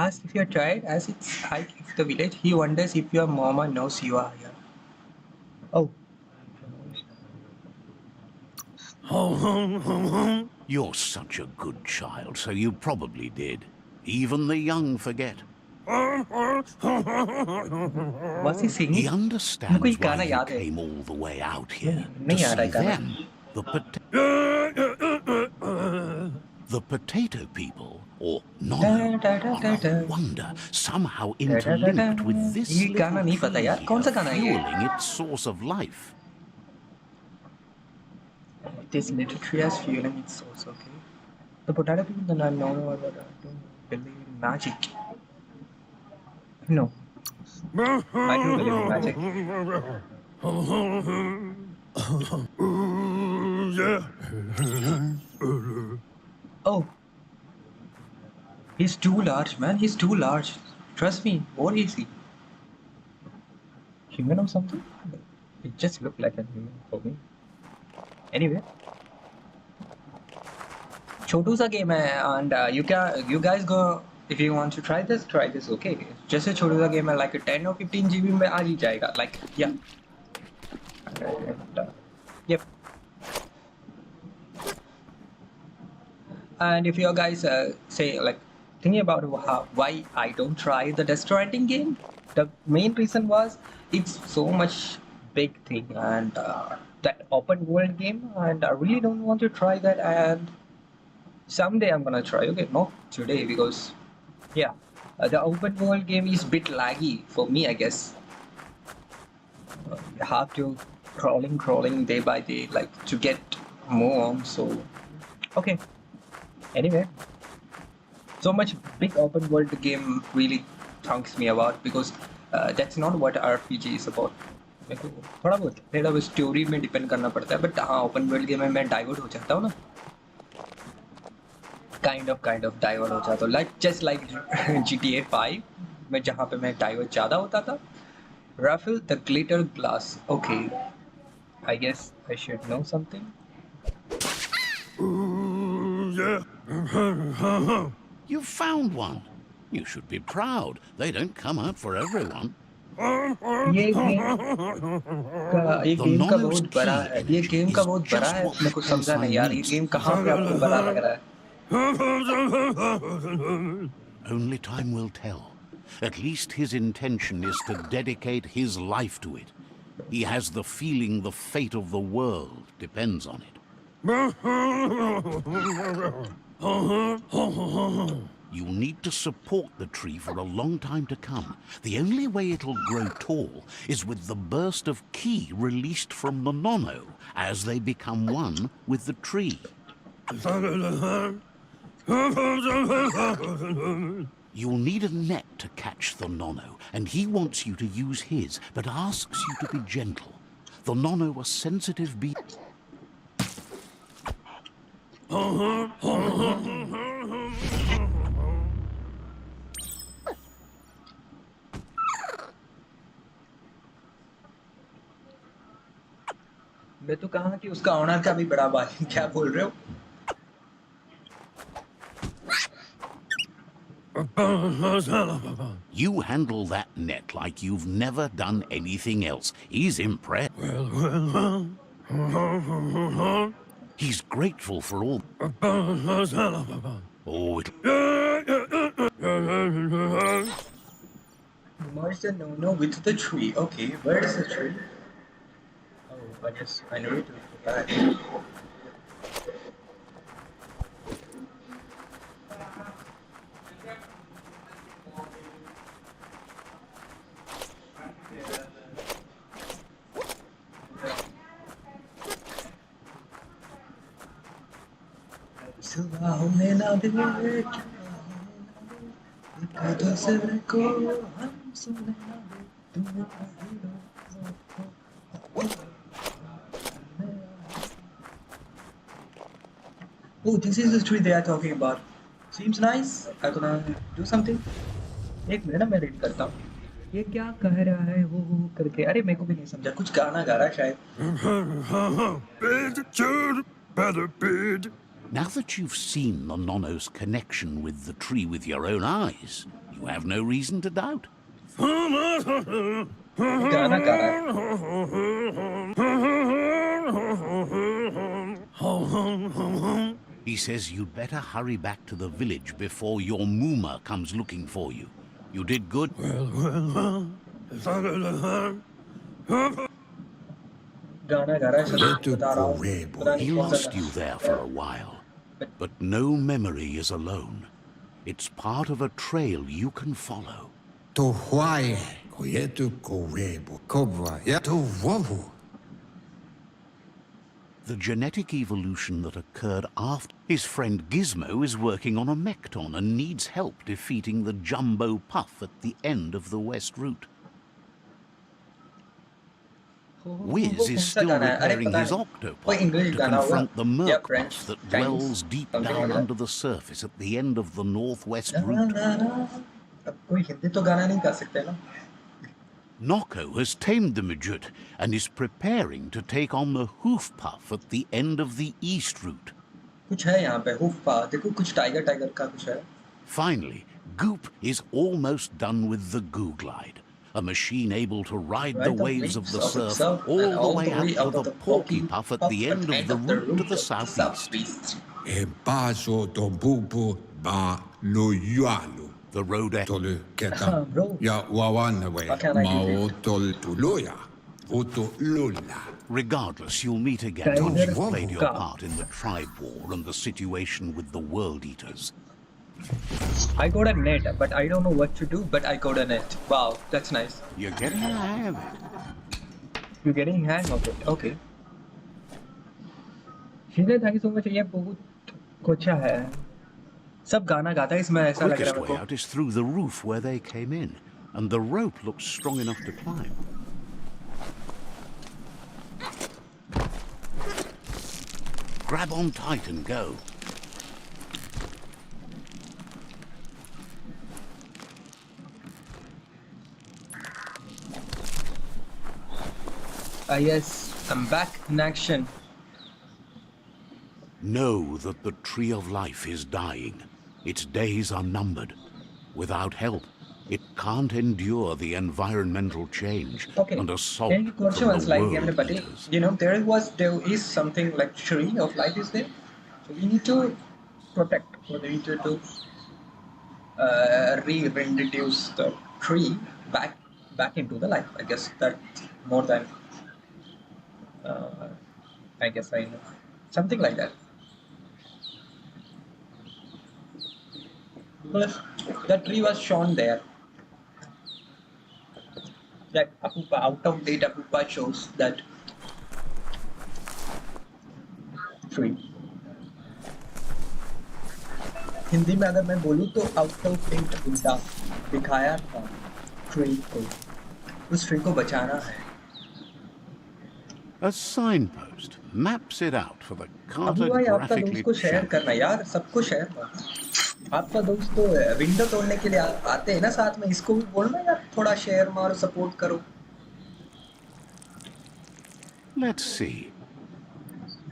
asked if you're tired as it's hike of the village. He wonders if your mama knows you are here. Oh. You're such a good child, so you probably did. Even the young forget. Was he singing? He understands कोई why गाना you याद है. came all the way out here to नहीं याद see है गाना. them. The potato people, or Nono, are a wonder, somehow interlinked with this ये little गाना नहीं पता यार. tree कौन सा गाना है ये? fueling its source of life. This little tree has fueling its source. Okay. The potato people then I know what I don't believe in magic. No. I don't believe in magic. Oh. He's too large, man. He's too large. Trust me. What is he? Human or something? It just looked like a human for me. Anyway. छोटू सा game है and you guys go if you want to try this okay. जैसे छोटू सा game है like 10 or 15 GB में आ ही जाएगा like yeah. Yep. And if you guys say like thinking about why I don't try the Death Stranding game, the main reason was it's so much big thing and that open world game and I really don't want to try that. And someday I'm gonna try. Okay, not today because yeah, the open world game is a bit laggy for me, I guess. You have to crawling day by day like to get more on. So okay. Anyway, so much big open world game really thunks me about because that's not what RPG is about. थोड़ा बहुत मेरा story में depend करना पड़ता है but हाँ open world game में मैं डाइवर्ट हो जाता हूँ ना काइंड ऑफ डाइवर्ट हो जाता हूँ लाइक जस्ट लाइक GTA 5 में जहाँ पे मैं डाइवर्ट ज़्यादा होता था. Raffle the glitter glass. Okay, I guess I should know something. You found one. You should be proud. They don't come out for everyone. ये गेम का बहुत बड़ा है. ये गेम का बहुत बड़ा है. मेरे को समझा नहीं यार. ये गेम कहाँ पे आपको बड़ा लग रहा है? Only time will tell. At least his intention is to dedicate his life to it. He has the feeling the fate of the world depends on it. You'll need to support the tree for a long time to come. The only way it'll grow tall is with the burst of ki released from the nono as they become one with the tree. You'll need a net to catch the nono, and he wants you to use his, but asks you to be gentle. The nono are sensitive beasts. मैं तो कहा कि उसका honour का भी बड़ा भाई. क्या बोल रहे हो? You handle that net like you've never done anything else. He's impressed. He's grateful for all. Oh, Merge the no with the tree. Okay, where is the tree? Oh, I guess I need to go back. Oh, this is the tree they are talking about. Seems nice. I'm gonna do something. एक minute ना मैं read करता हूँ. ये क्या कह रहा है वो करके. अरे मेरे को भी नहीं समझा. कुछ गाना गा रहा है शायद. now that you've seen the Nono's connection with the tree with your own eyes, you have no reason to doubt. गाना गा रहा है. He says you'd better hurry back to the village before your Mooma comes looking for you. You did good. गाना गा रहा है. सब बता रहा हूँ. पता He नहीं कौन सा lost you there for a while. But no memory is alone. It's part of a trail you can follow. To Hawaii, koyetu korebo, kobwa, ya to wawu. The genetic evolution that occurred after his friend Gizmo is working on a Mekton and needs help defeating the Jumbo Puff at the end of the West Route. Wiz is still repairing his octopod to confront the Merc Puff that dwells deep down under the surface at the end of the Northwest Route. अब कोई हिंदी तो गाना नहीं गा सकते ना. Nocco has tamed the midget and is preparing to take on the Hoof Puff at the end of the East Route. कुछ है यहाँ पे. हुफ पा देखो कुछ टाइगर का कुछ है. Finally, Goop is almost done with the Goo Glide, a machine able to ride the waves of the surf all the way up to the Porky Puff at the end of the route to the southeast. E baso to bubu ba lo yualu. The road Tolu keta ya wawanawe mao tol tuloya voto lola. Regardless, you'll meet again once you've played your part in the tribe war and the situation with the World Eaters. I got a net, but I don't know what to do. But I got a net. Wow, that's nice. You're getting the hang of it. You're getting hang of it. Okay. Shinde, thank you so much. ये बहुत कोचा है. सब गाना गाता है इसमें ऐसा लग रहा है Quickest way out is through the roof where they came in, and the rope looks strong enough to climb. Grab on tight and go. Yes, I'm back in action. Know that the tree of life is dying. Its days are numbered. Without help, it can't endure the environmental change and assault Can you from questions the like world everybody? eaters. You know, there is something like tree of life is there. So we need to protect, or we need to reintroduce the tree back into the life. I guess that more than I guess I know something like that. Because that tree was shown there. That Apupa, out of date Apupa shows that tree. Hindi में अगर मैं बोलूँ तो out of date Buddha दिखाया था tree को. उस tree को बचाना है. A signpost maps it out for the Abu भाई आपका दोस्त cartographically को शेयर challenged. करना यार. सबको शेयर करना. आपका दोस्त तो विंडो तोड़ने के लिए आते हैं ना साथ में. इसको भी बोलना यार थोड़ा शेयर मारो, सपोर्ट करो. Let's see.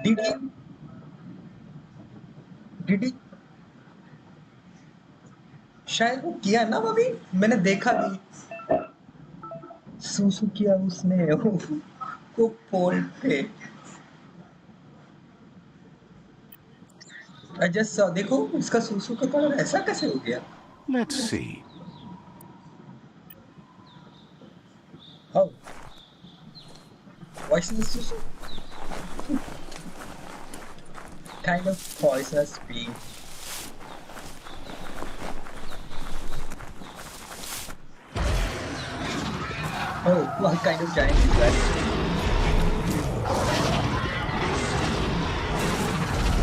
Did he शायद वो किया ना अभी मैंने देखा भी सूसू किया उसने वो पोल पे I just saw देखो इसका सूसू का कलर ऐसा कैसे हो गया Let's see. oh what's the सूसू kind of poisonous being oh what kind of giant is that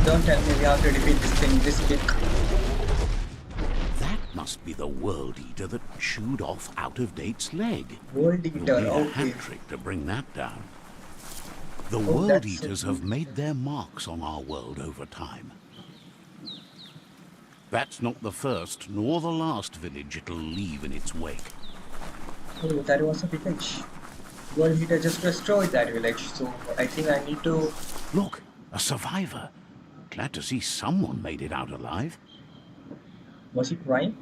don't tell me we have to defeat this thing this big That must be the world eater that chewed off Out-of-Date's leg. world You'll eater need a okay hat trick to bring that down. The Oh, world that's so eaters have made their marks on our world over time. That's not the first nor the last village it'll leave in its wake. oh that was a village world eater just destroyed that village so I think I need to Look, a survivor. Glad to see someone made it out alive. was he crying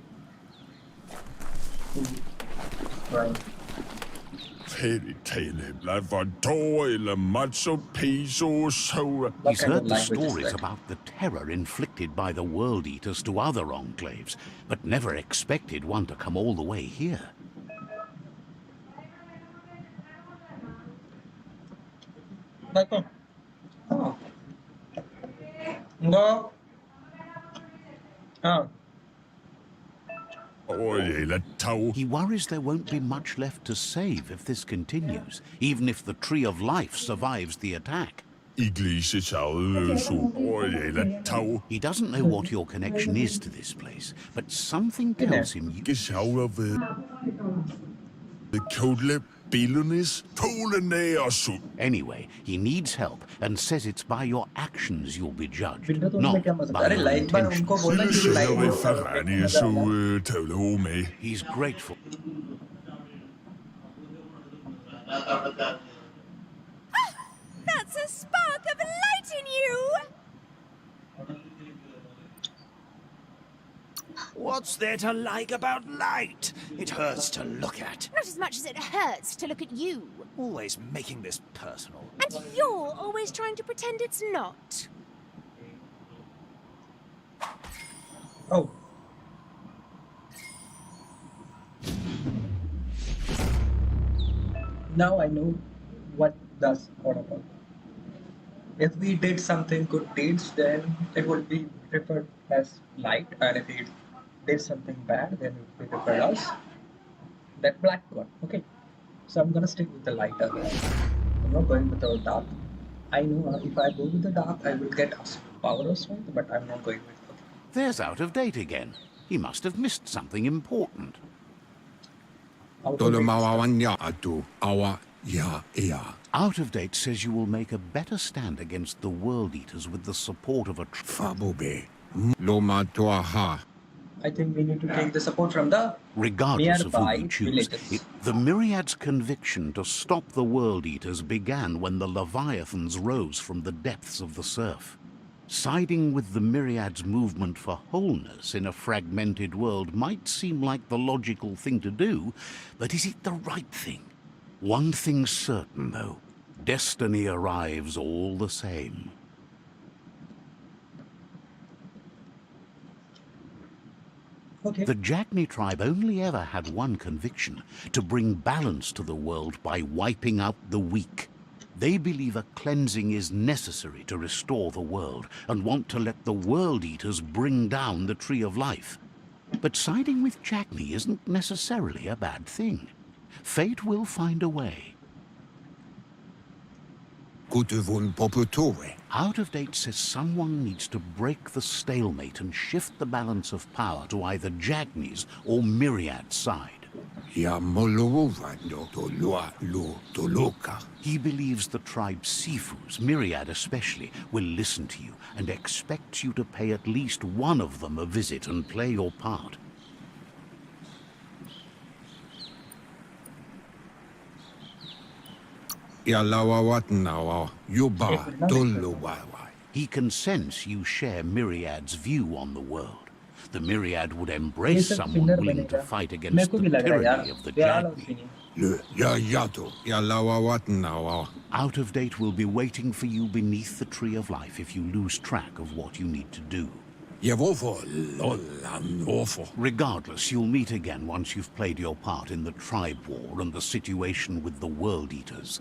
crying He's kind of heard the language is stories that? about the terror inflicted by the world eaters to other enclaves, but never expected one to come all the way here. Michael. Oh. No. Oh. He worries there won't be much left to save if this continues, even if the Tree of Life survives the attack. He doesn't know what your connection is to this place, but something tells him you... Anyway, he needs help and says it's by your actions you'll be judged, Window तो not उसमें क्या मजा by अरे your like bar intentions. उनको बोलना कि like He's grateful. That's a spark of light in you! What's there to like about light? It hurts to look at. Not as much as it hurts to look at you. Always making this personal. And you're always trying to pretend it's not. oh now I know what does protocol if we did something good deeds then it would be referred as light and if we did something bad then it would be referred as that black one okay so I'm gonna stick with the lighter I'm not going with the dark I know if I go with the dark I will get power or strength but I'm not going with There's Out-of-Date again. He must have missed something important. Out-of-Date says you will make a better stand against the World Eaters with the support of a... I think we need to take the support from the Regardless of who nearby you choose, villages. the Myriad's conviction to stop the World Eaters began when the Leviathans rose from the depths of the surf. Siding with the Myriad's movement for wholeness in a fragmented world might seem like the logical thing to do, but is it the right thing? One thing's certain, though. Destiny arrives all the same. Okay. The Jagni tribe only ever had one conviction: to bring balance to the world by wiping out the weak. They believe a cleansing is necessary to restore the world and want to let the World Eaters bring down the Tree of Life. But siding with Jagni isn't necessarily a bad thing. Fate will find a way. Out-of-Date says someone needs to break the stalemate and shift the balance of power to either Jagni's or Myriad's side. He believes the tribe Sifus, Myriad especially, will listen to you and expects you to pay at least one of them a visit and play your part. He can sense you share Myriad's view on the world. the myriad would embrace सब someone winner willing to बनेगा fight मेरे against को the भी लग रहा है tyranny यार of the Viral और Jagni. Finney Le ya yato ya lawawatnawa. Out of Date will be waiting for you beneath the Tree of Life if you lose track of what you need to do. Yevofo lolan awful. Regardless, you'll meet again once you've played your part in the tribe war and the situation with the World Eaters.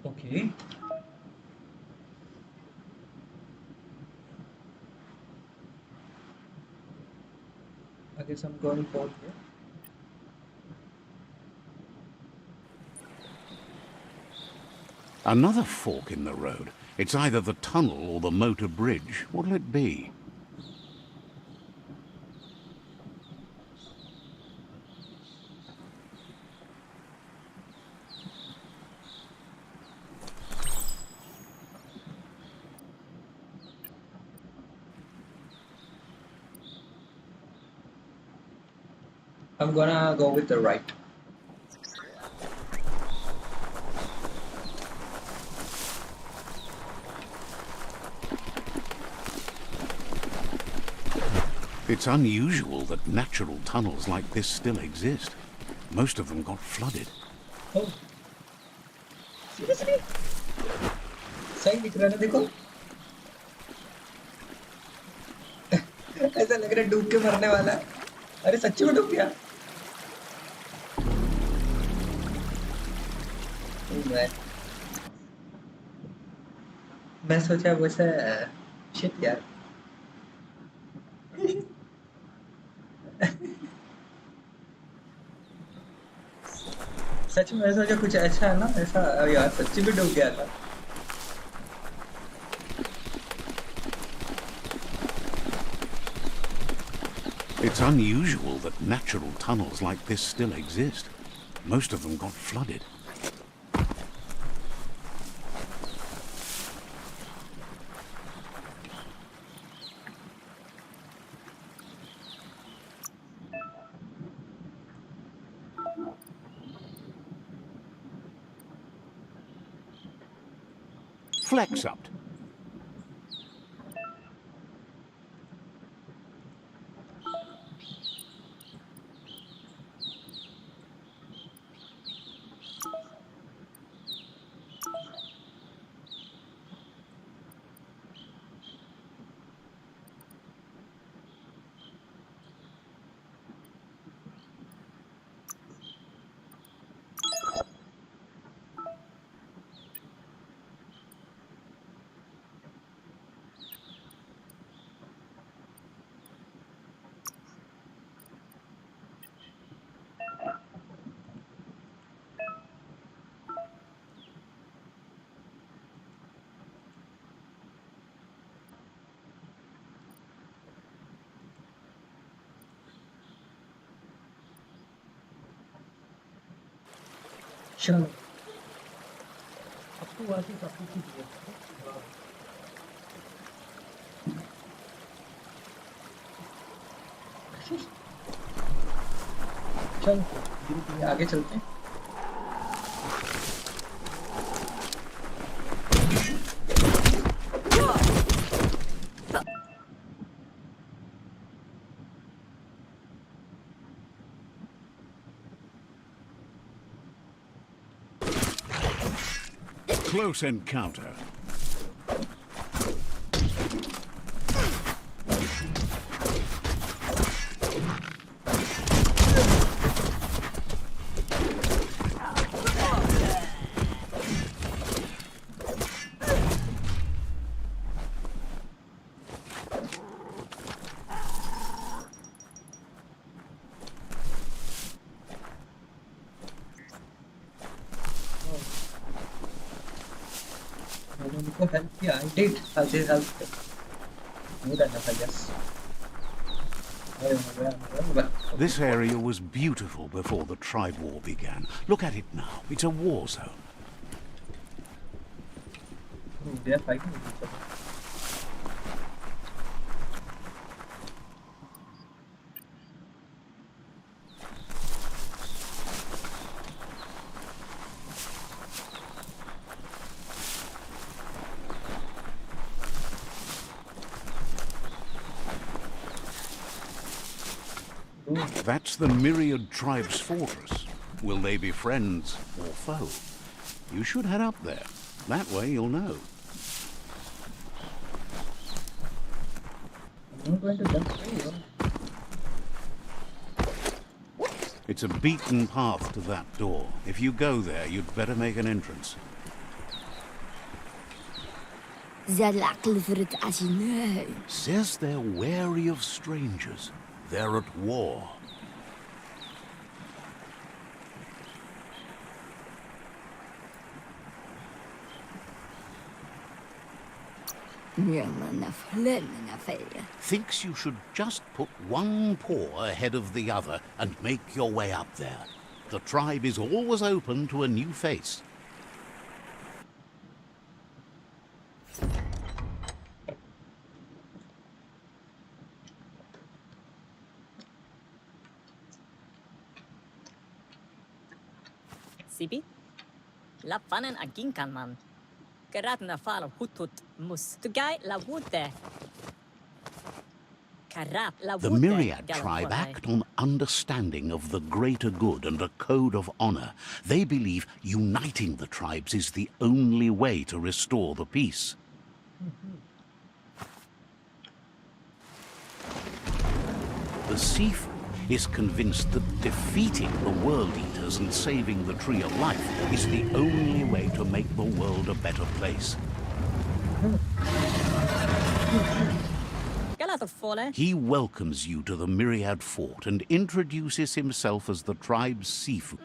okay I guess I'm going forward here. Another fork in the road. It's either the tunnel or the motor bridge. What'll it be? I'm gonna go with the right. It's unusual that natural tunnels like this still exist. Most of them got flooded. Oh, seriously? सही दिख रहा है ना देखो ऐसा लग रहा है डूब के मरने वाला है अरे सच्ची में डूब गया मैं सोचा वैसे शिट यार सच में ऐसा जो कुछ अच्छा है ना ऐसा यार सच्ची में डूब गया था It's unusual that natural tunnels like this still exist. Most of them got flooded. Flex up. चलो अब तो वासी सब कुछ ही दिया चल आगे चलते हैं Close encounter. I did help them. More than enough, I guess. I don't know where I'm going, but This area was beautiful before the tribe war began. Look at it now. It's a war zone. they are fighting with each other. That's the Myriad Tribe's fortress. Will they be friends or foe? You should head up there. That way you'll know. I'm going to jump through. It's a beaten path to that door. If you go there, you'd better make an entrance. Says they're wary of strangers. They're at war. Thinks you should just put one paw ahead of the other and make your way up there. The tribe is always open to a new face. Sibi? Lappanen aginkan man. Geratna falo hutut mus. Tugai la wute. The Myriad tribe act on understanding of the greater good and a code of honor. They believe uniting the tribes is the only way to restore the peace. The Sifu is convinced that defeating the World Eaters and saving the Tree of Life is the only way to make the world a better place. He welcomes you to the Myriad Fort and introduces himself as the tribe's Sifu.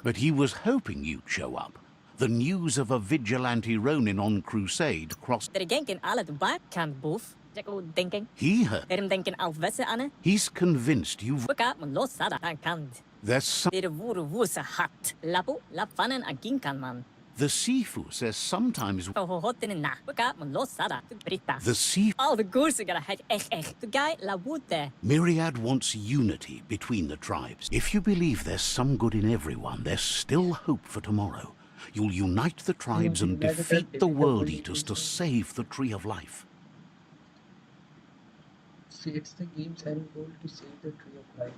But he was hoping you'd show up. The news of a vigilante Ronin on crusade crossed... He heard. He's convinced you've... There's some... The Sifu says sometimes... The Sifu... Myriad wants unity between the tribes. If you believe there's some good in everyone, there's still hope for tomorrow. You'll unite the tribes and defeat the World Eaters to save the Tree of Life. See, it's the game's end goal to save the Tree of Life.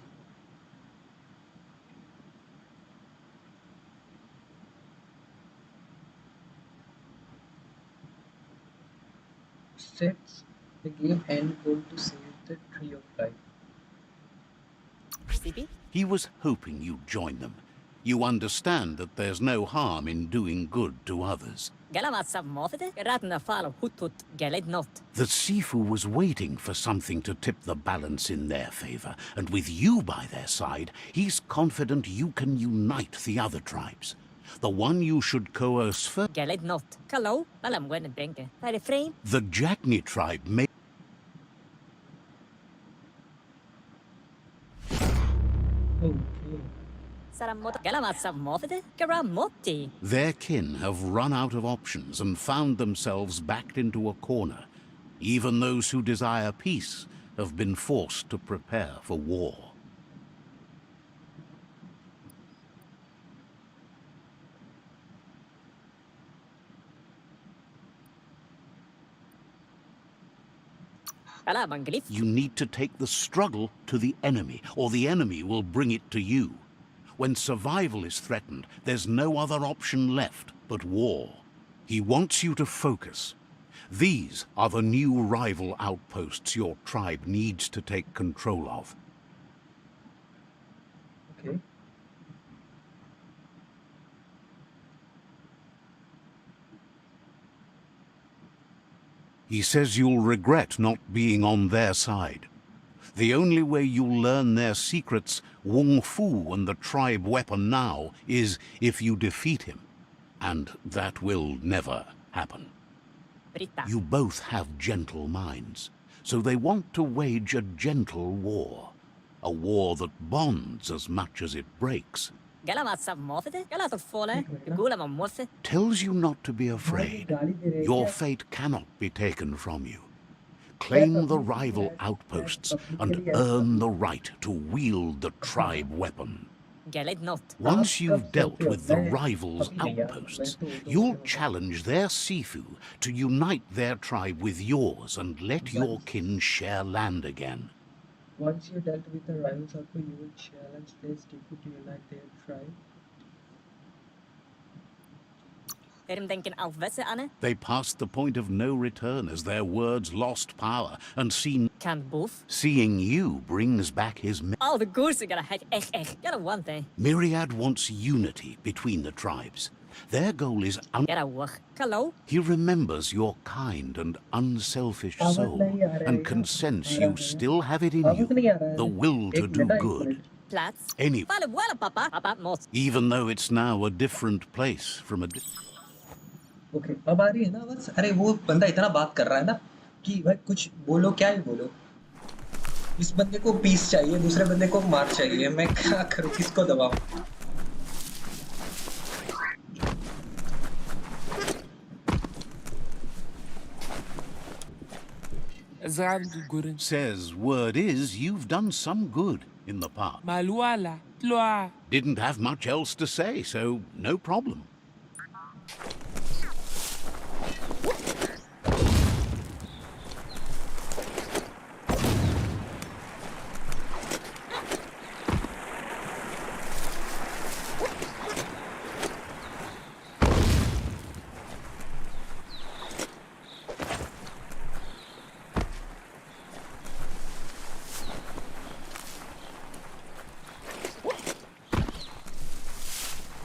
Sets the game end goal to save the Tree of Life. He was hoping you'd join them. You understand that there's no harm in doing good to others. The Sifu was waiting for something to tip the balance in their favor, and with you by their side, he's confident you can unite the other tribes. The one you should coerce first... The Jagni tribe may... Their kin have run out of options and found themselves backed into a corner. Even those who desire peace have been forced to prepare for war. You need to take the struggle to the enemy, or the enemy will bring it to you. When survival is threatened, there's no other option left but war. He wants you to focus. These are the new rival outposts your tribe needs to take control of. Okay. He says you'll regret not being on their side. The only way you'll learn their secrets, Wung Fu and the tribe weapon now, is if you defeat him. And that will never happen. You both have gentle minds, so they want to wage a gentle war. A war that bonds as much as it breaks. Tells you not to be afraid. Your fate cannot be taken from you. Claim the rival outposts and earn the right to wield the tribe weapon. Once you've dealt with the rival's outposts, you'll challenge their Sifu to unite their tribe with yours and let your kin share land again. Once you dealt with the rivals outfit, you will challenge their stupid to unite their tribe. They passed the point of no return as their words lost power, and seeing you brings back his All the goose are gonna heck, gotta one thing. Myriad wants unity between the tribes. Their goal is Gotta work. Hello? He remembers your kind and unselfish soul and can sense you still have it in you, the will to do good. Plats. Any, Well, papa. About most. even though it's now a different place from a... okay अब आ रही है ना बस. अरे वो बंदा इतना बात कर रहा है ना कि भाई कुछ बोलो, क्या ही बोलो. इस बंदे को पीस चाहिए, दूसरे बंदे को मार चाहिए. मैं क्या करूं, किसको दबाऊं? Says word is you've done some good in the past. Didn't have much else to say, so no problem.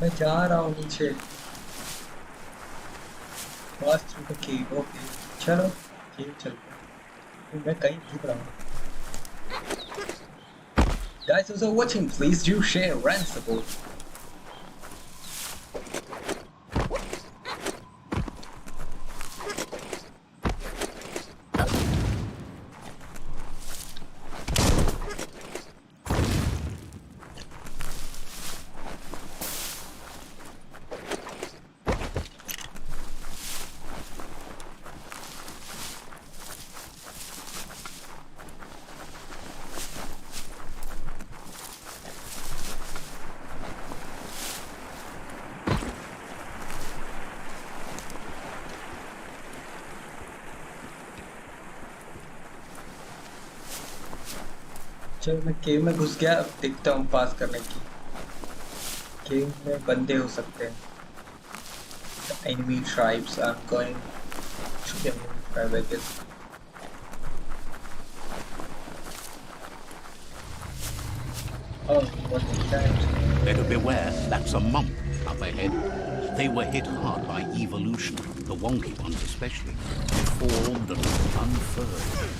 मैं जा रहा हूँ नीचे. Pass through the cave. Okay चलो केव चलते हैं. मैं कहीं घूम रहा हूँ. Guys who are watching, please do share and support. चलो मैं केव में घुस गया. अब देखता हूँ पास करने की. केव में बंदे हो सकते हैं. Enemy tribes. I'm going to the enemy tribe, I guess. Oh, what is that? Better beware, that's a mump up ahead. They were hit hard by evolution, the wonky ones especially. Formed and unfurled.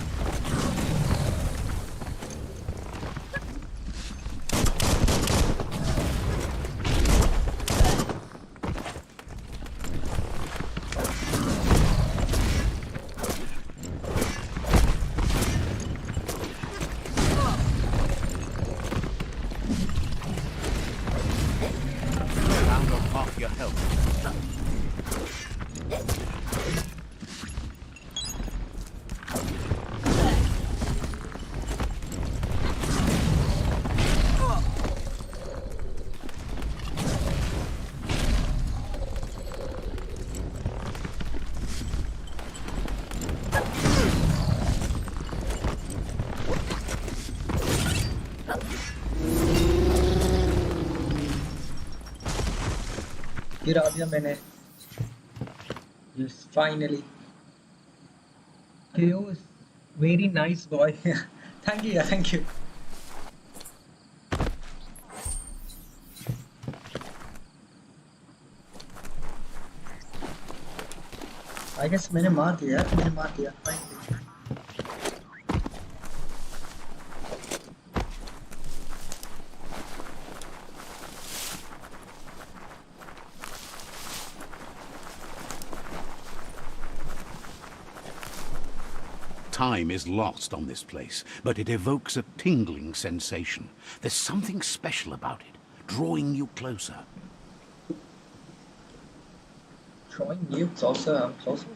गिरा दिया मैंने. Yes, finally. Theo is very nice boy. Thank you, thank you. I guess मैंने मार दिया. Finally. Time is lost on this place, but it evokes a tingling sensation. There's something special about it, drawing you closer. Drawing you closer, I'm closer.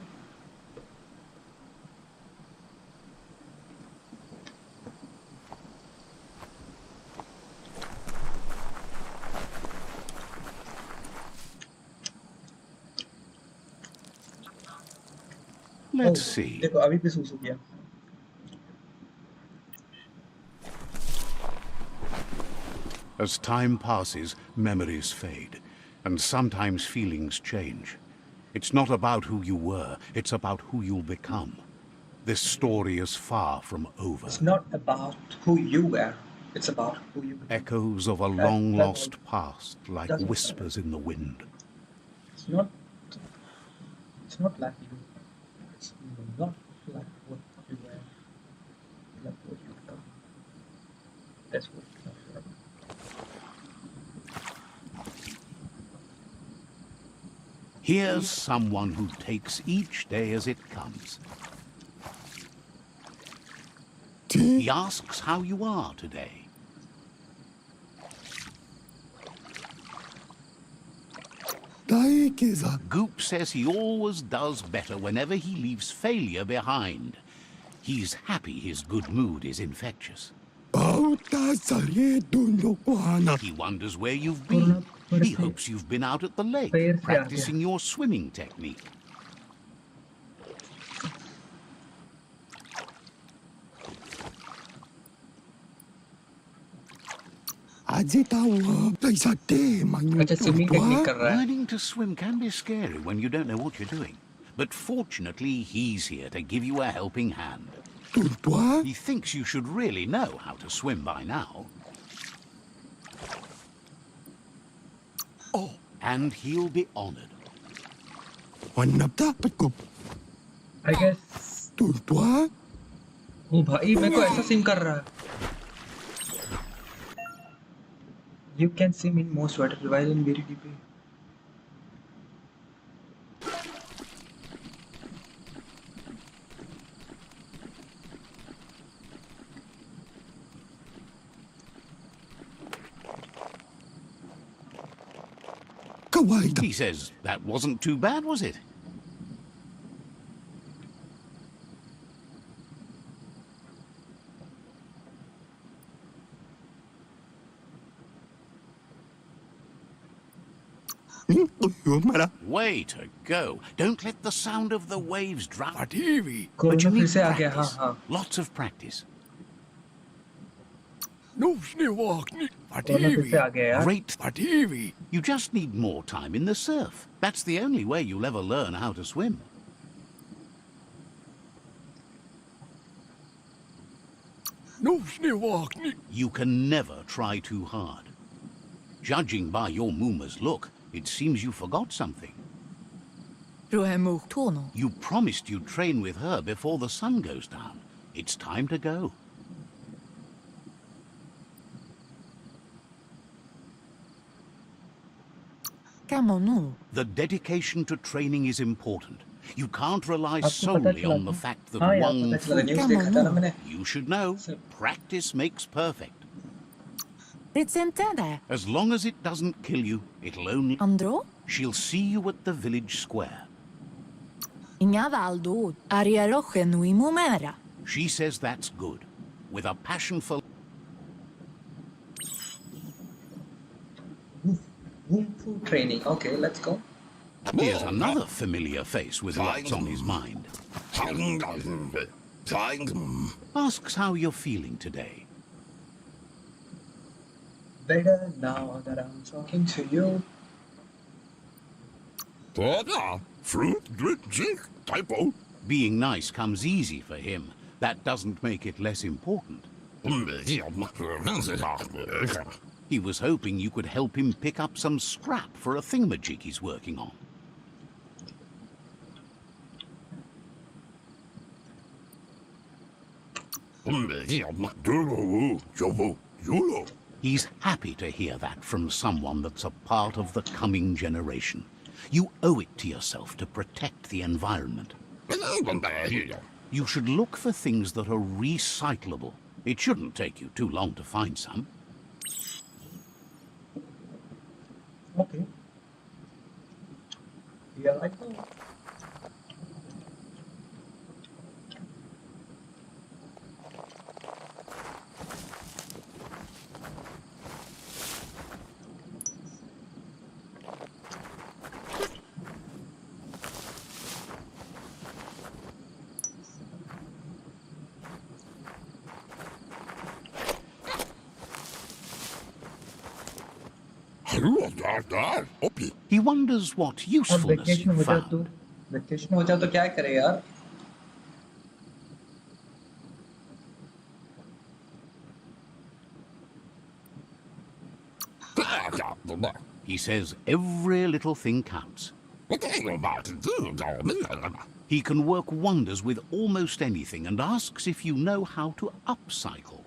Let's see. देखो अभी भी सूसू किया. As time passes, memories fade, and sometimes feelings change. It's not about who you were, it's about who you'll become. This story is far from over. It's not about who you were, it's about who you become. Echoes of a long-lost past, like whispers in the wind. It's not like you. It's not like what you were. Like what you become. That's what it's not about. Here's someone who takes each day as it comes. He asks how you are today. Goop says he always does better whenever he leaves failure behind. He's happy his good mood is infectious. He wonders where you've been. He hopes you've been out at the lake, practicing your swimming technique. अच्छा swimming technique कर रहा है. Learning to swim can be scary when you don't know what you're doing. But fortunately, he's here to give you a helping hand. He thinks you should really know how to swim by now. And he'll be honored. I guess. ओ भाई मेरे को ऐसा SIM कर रहा है. You can swim in most water while in very deep. He says that wasn't too bad, was it? Way to go. Don't let the sound of the waves drown. But you need practice. Lots of practice. Great. You just need more time in the surf. That's the only way you'll ever learn how to swim. You can never try too hard. Judging by your Muma's look, it seems you forgot something. You promised you'd train with her before the sun goes down. It's time to go. The dedication to training is important. You can't rely solely on the fact that one... You should know, practice makes perfect. As long as it doesn't kill you, it'll only... She'll see you at the village square. She says that's good. With a passion for... Kung Fu training. Okay, let's go. Here's another familiar face with lots on his mind. Asks how you're feeling today. Better now that I'm talking to you. Being nice comes easy for him. That doesn't make it less important. He was hoping you could help him pick up some scrap for a thingamajig he's working on. He's happy to hear that from someone that's a part of the coming generation. You owe it to yourself to protect the environment. You should look for things that are recyclable. It shouldn't take you too long to find some. Okay. Here I go. He wonders what अब usefulness vacation you हो जाए found. Vacation हो जाए तो क्या करे यार. He says every little thing counts. He can work wonders with almost anything and asks if you know how to upcycle.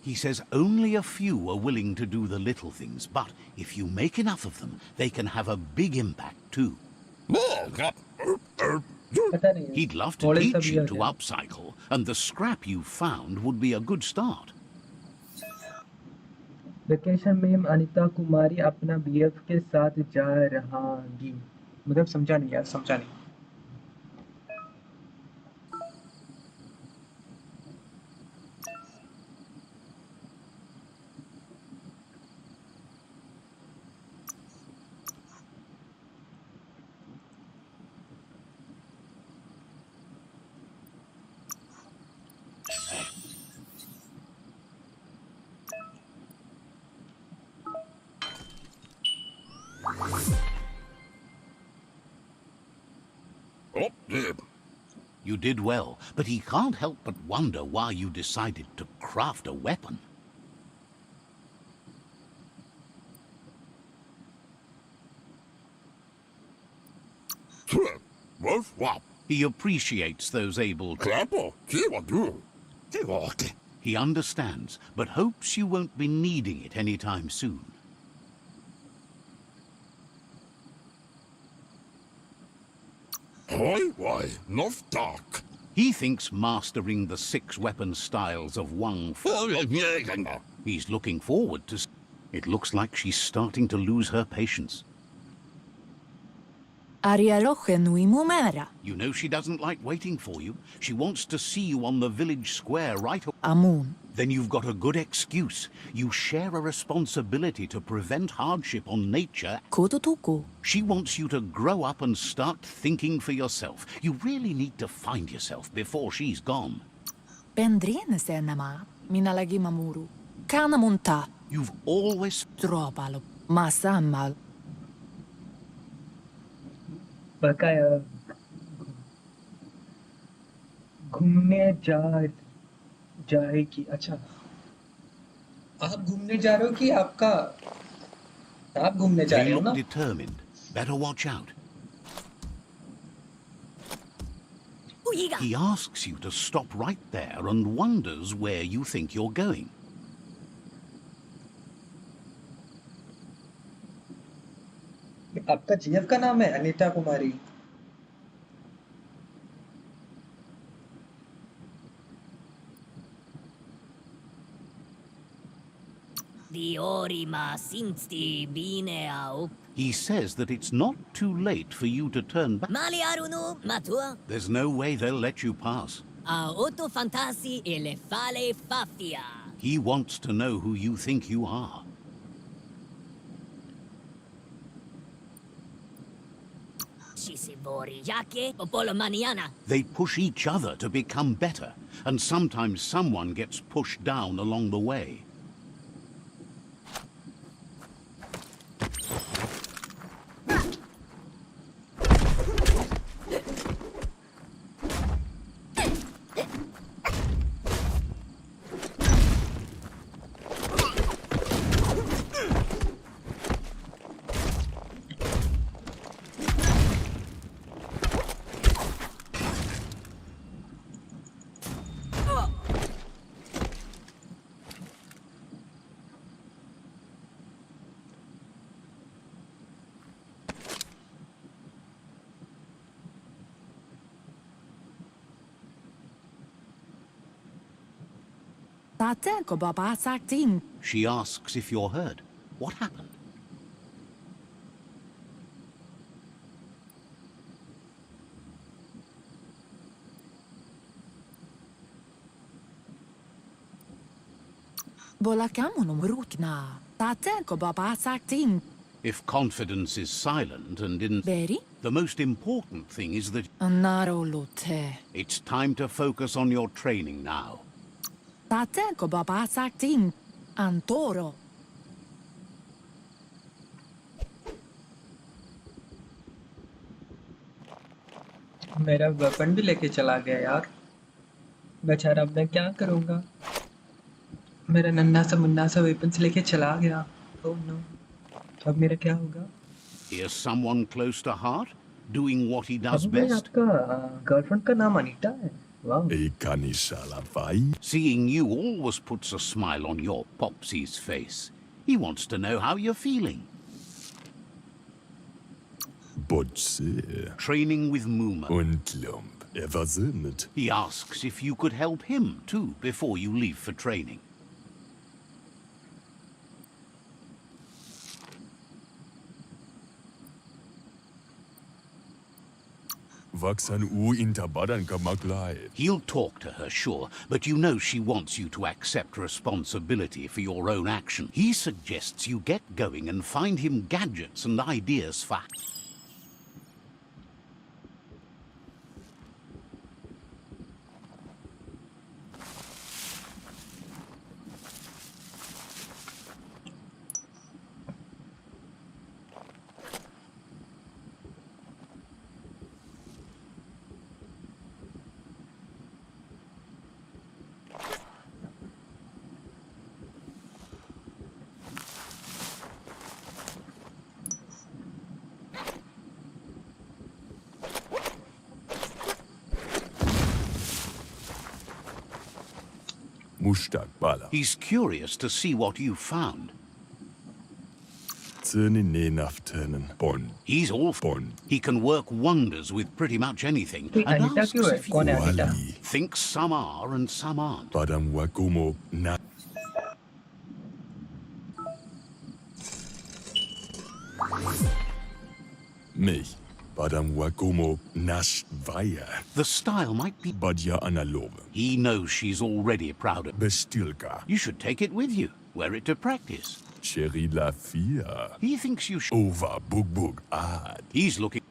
He says only a few are willing to do the little things, but if you make enough of them, they can have a big impact too. पता नहीं. He'd love to थोड़े teach सब you ये to हो upcycle, and the scrap you found would be a good start. Vacation में अनीता कुमारी अपना BF के साथ जा रहागी. मतलब समझा नहीं यार, समझा नहीं. You did well, but he can't help but wonder why you decided to craft a weapon. He appreciates those able... He understands, but hopes you won't be needing it anytime soon. He thinks mastering the 6 weapon styles of Wang Fu. He's looking forward to... It looks like she's starting to lose her patience. You know she doesn't like waiting for you. She wants to see you on the village square right away. Amun. Then you've got a good excuse. You share a responsibility to prevent hardship on nature. Kototuku. She wants you to grow up and start thinking for yourself. You really need to find yourself before she's gone. Pendrene senama. Minalagi mamuru. Kana munta. You've always... Tropalo. Masamal. पका यार. घूमने जाएगी. अच्छा, आप घूमने जा रहे हो कि आपका आप घूमने जा They रहे हो look ना? determined. Better watch out. He asks you to stop right there and wonders where you think you're going. आपका जीएफ का नाम है अनीता कुमारी. He says that it's not too late for you to turn back. There's no way they'll let you pass. He wants to know who you think you are. They push each other to become better, and sometimes someone gets pushed down along the way. She asks if you're hurt. What happened? If confidence is silent and in... Beri? The most important thing is that Narolote. it's time to focus on your training now. Tate ko baba sakting. Antoro. मेरा weapon भी लेके चला गया यार। बेचारा, अब मैं क्या करूँगा? मेरा नन्हा सा मुन्ना सा वेपन्स लेके चला गया। ओह नो, अब मेरा क्या होगा? Here's someone close to heart, doing what he does Abu भाई, best. आपका गर्लफ्रेंड का नाम अनीता है? वाह। Seeing you always puts a smile on your Popsy's face. He wants to know how you're feeling. Training with Muma. He asks if you could help him too before you leave for training. He'll talk to her, sure, but you know she wants you to accept responsibility for your own action. He suggests you get going and find him gadgets and ideas for... He's curious to see what you found. He's awful. He can work wonders with pretty much anything. कोई And Anita asks क्यों है? if you कौन है Anita? thinks some are and some aren't. The style might be... He knows she's already proud of... You should take it with you. Wear it to practice. He thinks you should... He's looking...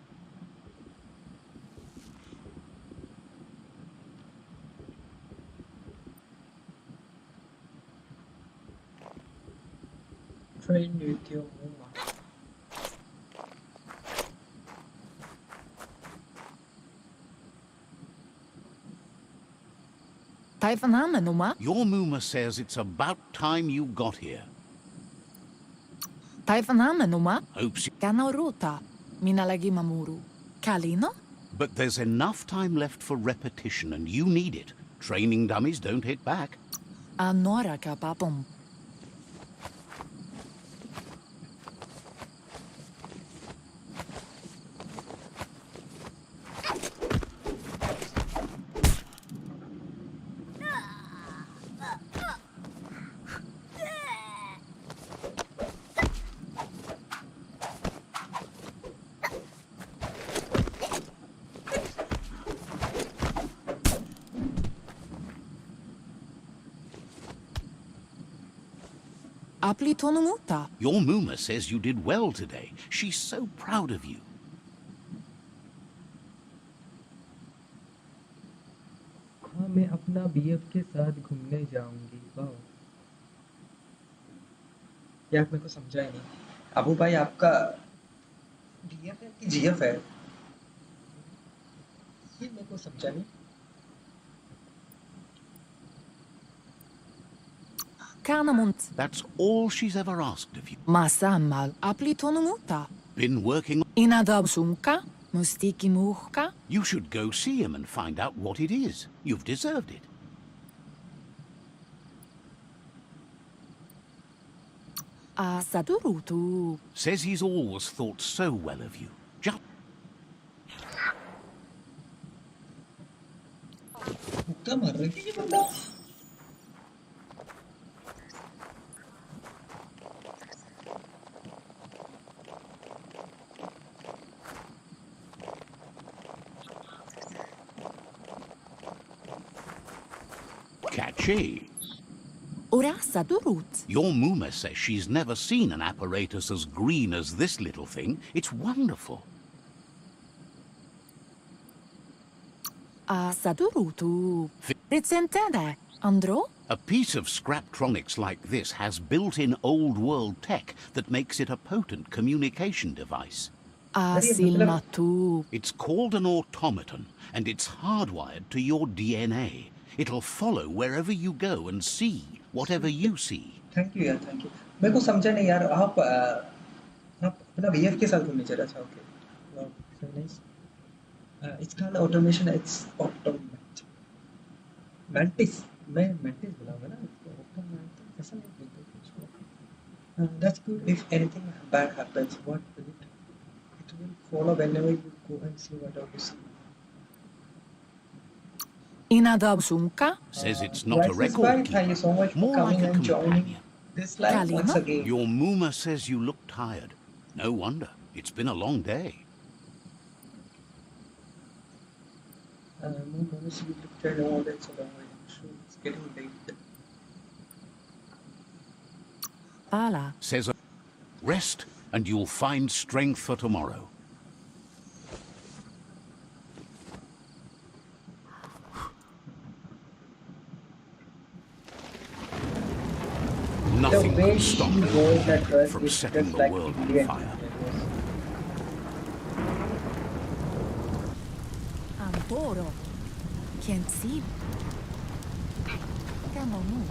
Train with your Muma. Your Muma says it's about time you got here. Hopes you... Kanaruta. Minalagi mamuru. Kalino? But there's enough time left for repetition, and you need it. Training dummies don't hit back. Anora kapapom. Aplitonumuta. Your Muma says you did well today. She's so proud of you. हाँ, मैं अपना BF के साथ घूमने जाऊंगी। वाह यार, मेरे को समझा ही नहीं। अबू भाई, आपका डीएफ है कि जीएफ है? ये मेरे को समझा नहीं। That's all she's ever asked of you. Masammal aplitonumuta. Been working... Inadabsumka. Mustiki muhka. You should go see him and find out what it is. You've deserved it. Sadurutu. Says he's always thought so well of you. Just... क्या मर रही है ये बंदा? Catchy. Ora sadurut. Your Muma says she's never seen an apparatus as green as this little thing. It's wonderful. Sadurutu. Recentede. Andro? A piece of Scraptronics like this has built-in old-world tech that makes it a potent communication device. Silmatu. It's called an automaton, and it's hardwired to your DNA. It'll follow wherever you go and see whatever you see. Thank you यार, thank you. मेरे को समझा नहीं यार, आप अपना VF के साथ घूमने चला था, okay. Wow, so nice. It's called automation. It's automat. Mantis. मैं mantis बोलाऊँगा ना. Automat. ऐसा नहीं बोलते. That's good. If anything bad happens, what will it? It will follow whenever you go and see whatever you see. Inadabsunka. Says it's not a record Thank keeper. you so much for More coming like a and joining companion. this live once again. Your Muma says you look tired. No wonder. It's been a long day. Muma, she looked at all that so long. So it's getting late. Pala. Says rest and you'll find strength for tomorrow. Nothing way can stop she you wore that dress from is setting just the like world on Indian. fire. Antoro. Can't see. Come on.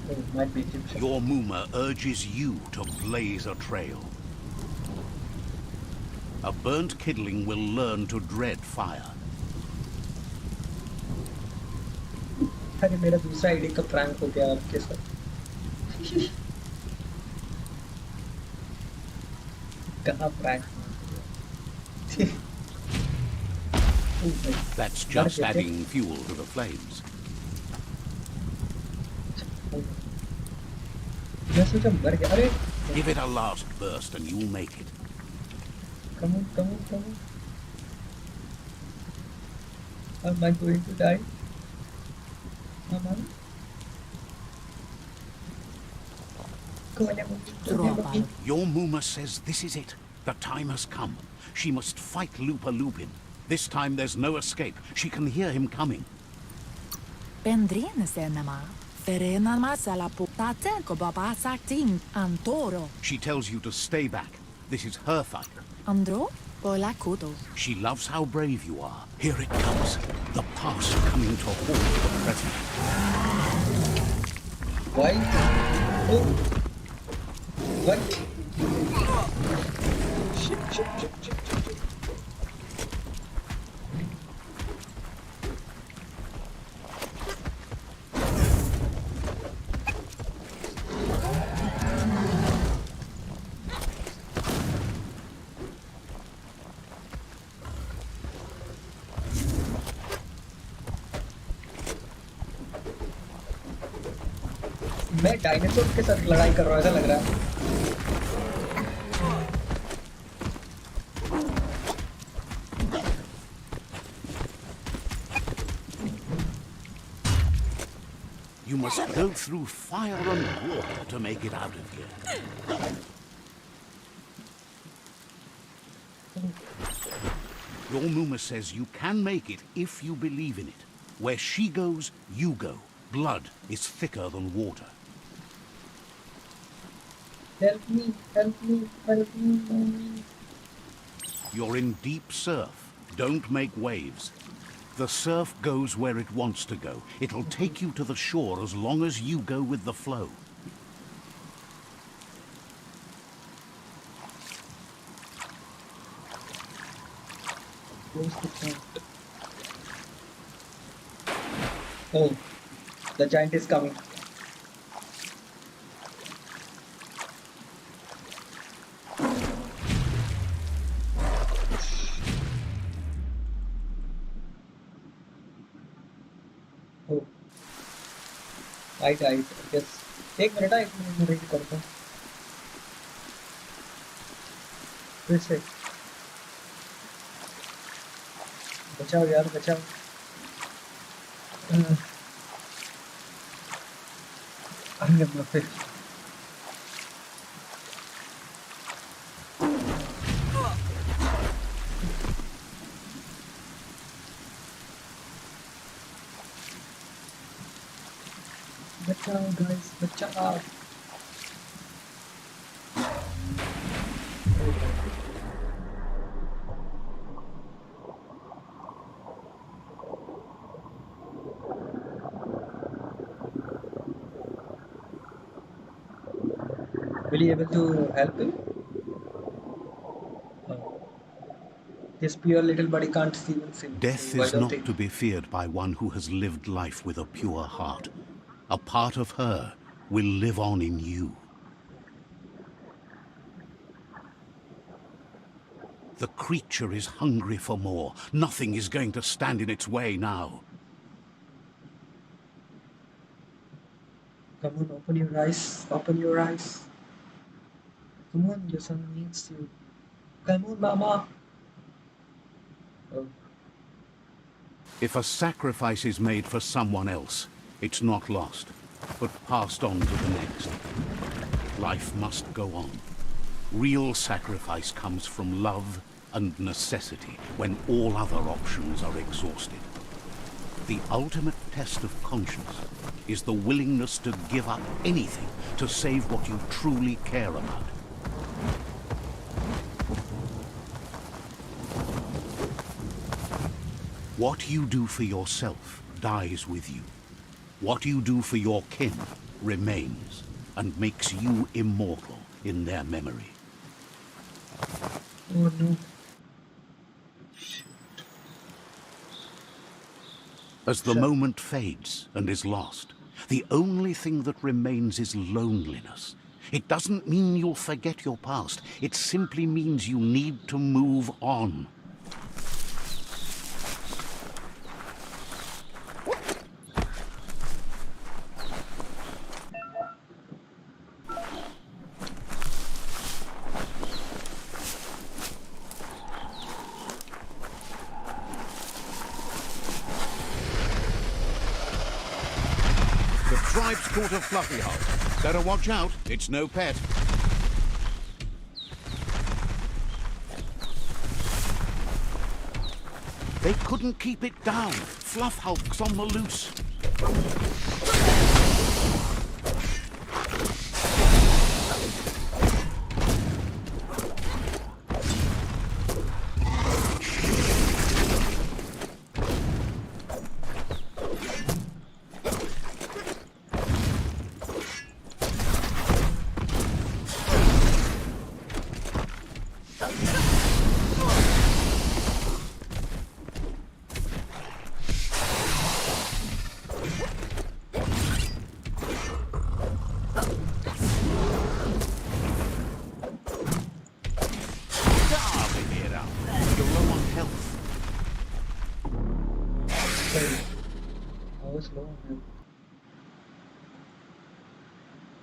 It might be Egyptian. Your Muma urges you to blaze a trail. A burnt kidling will learn to dread fire. अरे मेरा दूसरा ID का prank हो गया आपके साथ. कहाँ prank? That's just adding fuel to the flames. मैं सोचा मर गया. अरे Give it a last burst and you'll make it. come on, come on, come on. Am I going to die? Am I? Go on, Emma. Your Muma says this is it. The time has come. She must fight Lupa Lupin. This time there's no escape. She can hear him coming. Pendrine senema. Ferena masala putate ko babasakting Antoro. She tells you to stay back. This is her fight. Andro? Bola kudo. She loves how brave you are. Here it comes. The past coming to haunt the present. Why? Oh. What? Shit, shit, shit, shit, shit, shit. मैं dinosaur के साथ लड़ाई कर रहा हूँ ऐसा लग रहा है. You must go through fire and water to make it out of here. Your Muma says you can make it if you believe in it. Where she goes, you go. Blood is thicker than water. Help me, help me, help me, mommy. You're in deep surf. Don't make waves. The surf goes where it wants to go. It'll take you to the shore as long as you go with the flow. Where's the giant? Oh, the giant is coming. Oh, I died. I guess. एक minute में read करता हूँ. फिर से. बचाओ यार बचाओ. बचाओ guys, बचाओ. Will you able to help him? Oh. This pure little body can't even see. Death Why is don't not they? to be feared by one who has lived life with a pure heart. A part of her will live on in you. The creature is hungry for more. Nothing is going to stand in its way now. Come on, open your eyes. Open your eyes. Come on, your son needs you. Come on, Mama. Oh. If a sacrifice is made for someone else, it's not lost, but passed on to the next. Life must go on. Real sacrifice comes from love and necessity when all other options are exhausted. The ultimate test of conscience is the willingness to give up anything to save what you truly care about. What you do for yourself dies with you. What you do for your kin remains and makes you immortal in their memory. Oh no. As the moment fades and is lost, the only thing that remains is loneliness. It doesn't mean you'll forget your past. It simply means you need to move on. Tribe's caught a fluffy hulk. Better watch out, it's no pet. They couldn't keep it down. Fluff hulk's on the loose.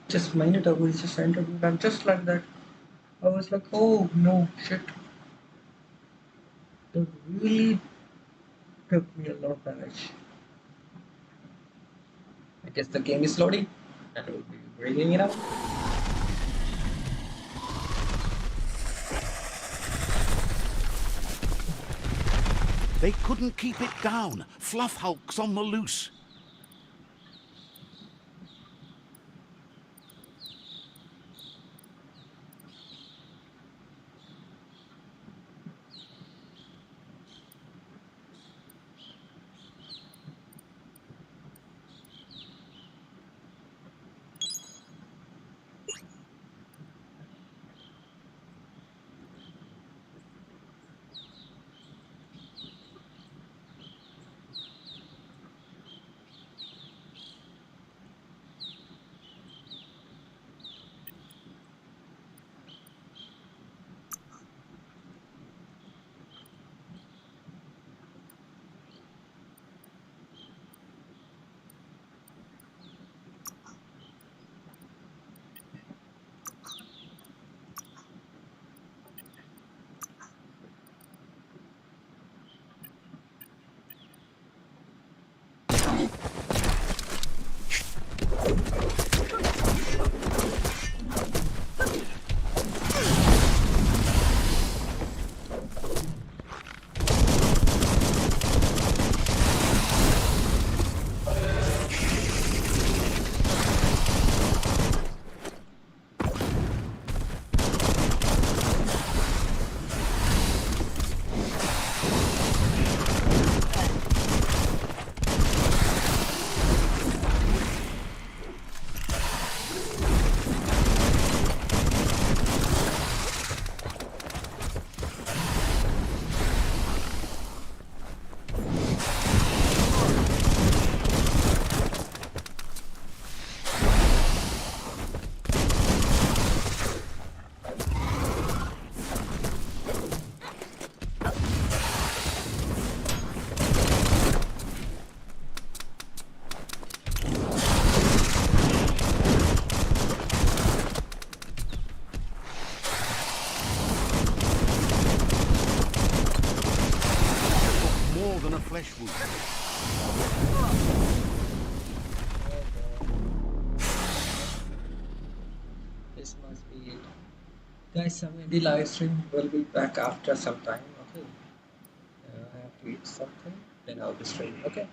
Just a minute ago, he just entered me back just like that. I was like, oh no, shit. That really took me a lot of damage. I guess the game is loading and we'll be bringing it up. They couldn't keep it down. Fluff hulk's on the loose. flesh wound. This must be it. Guys, the live stream will be back after some time. Okay. I have to eat something, then I'll be streaming. Okay.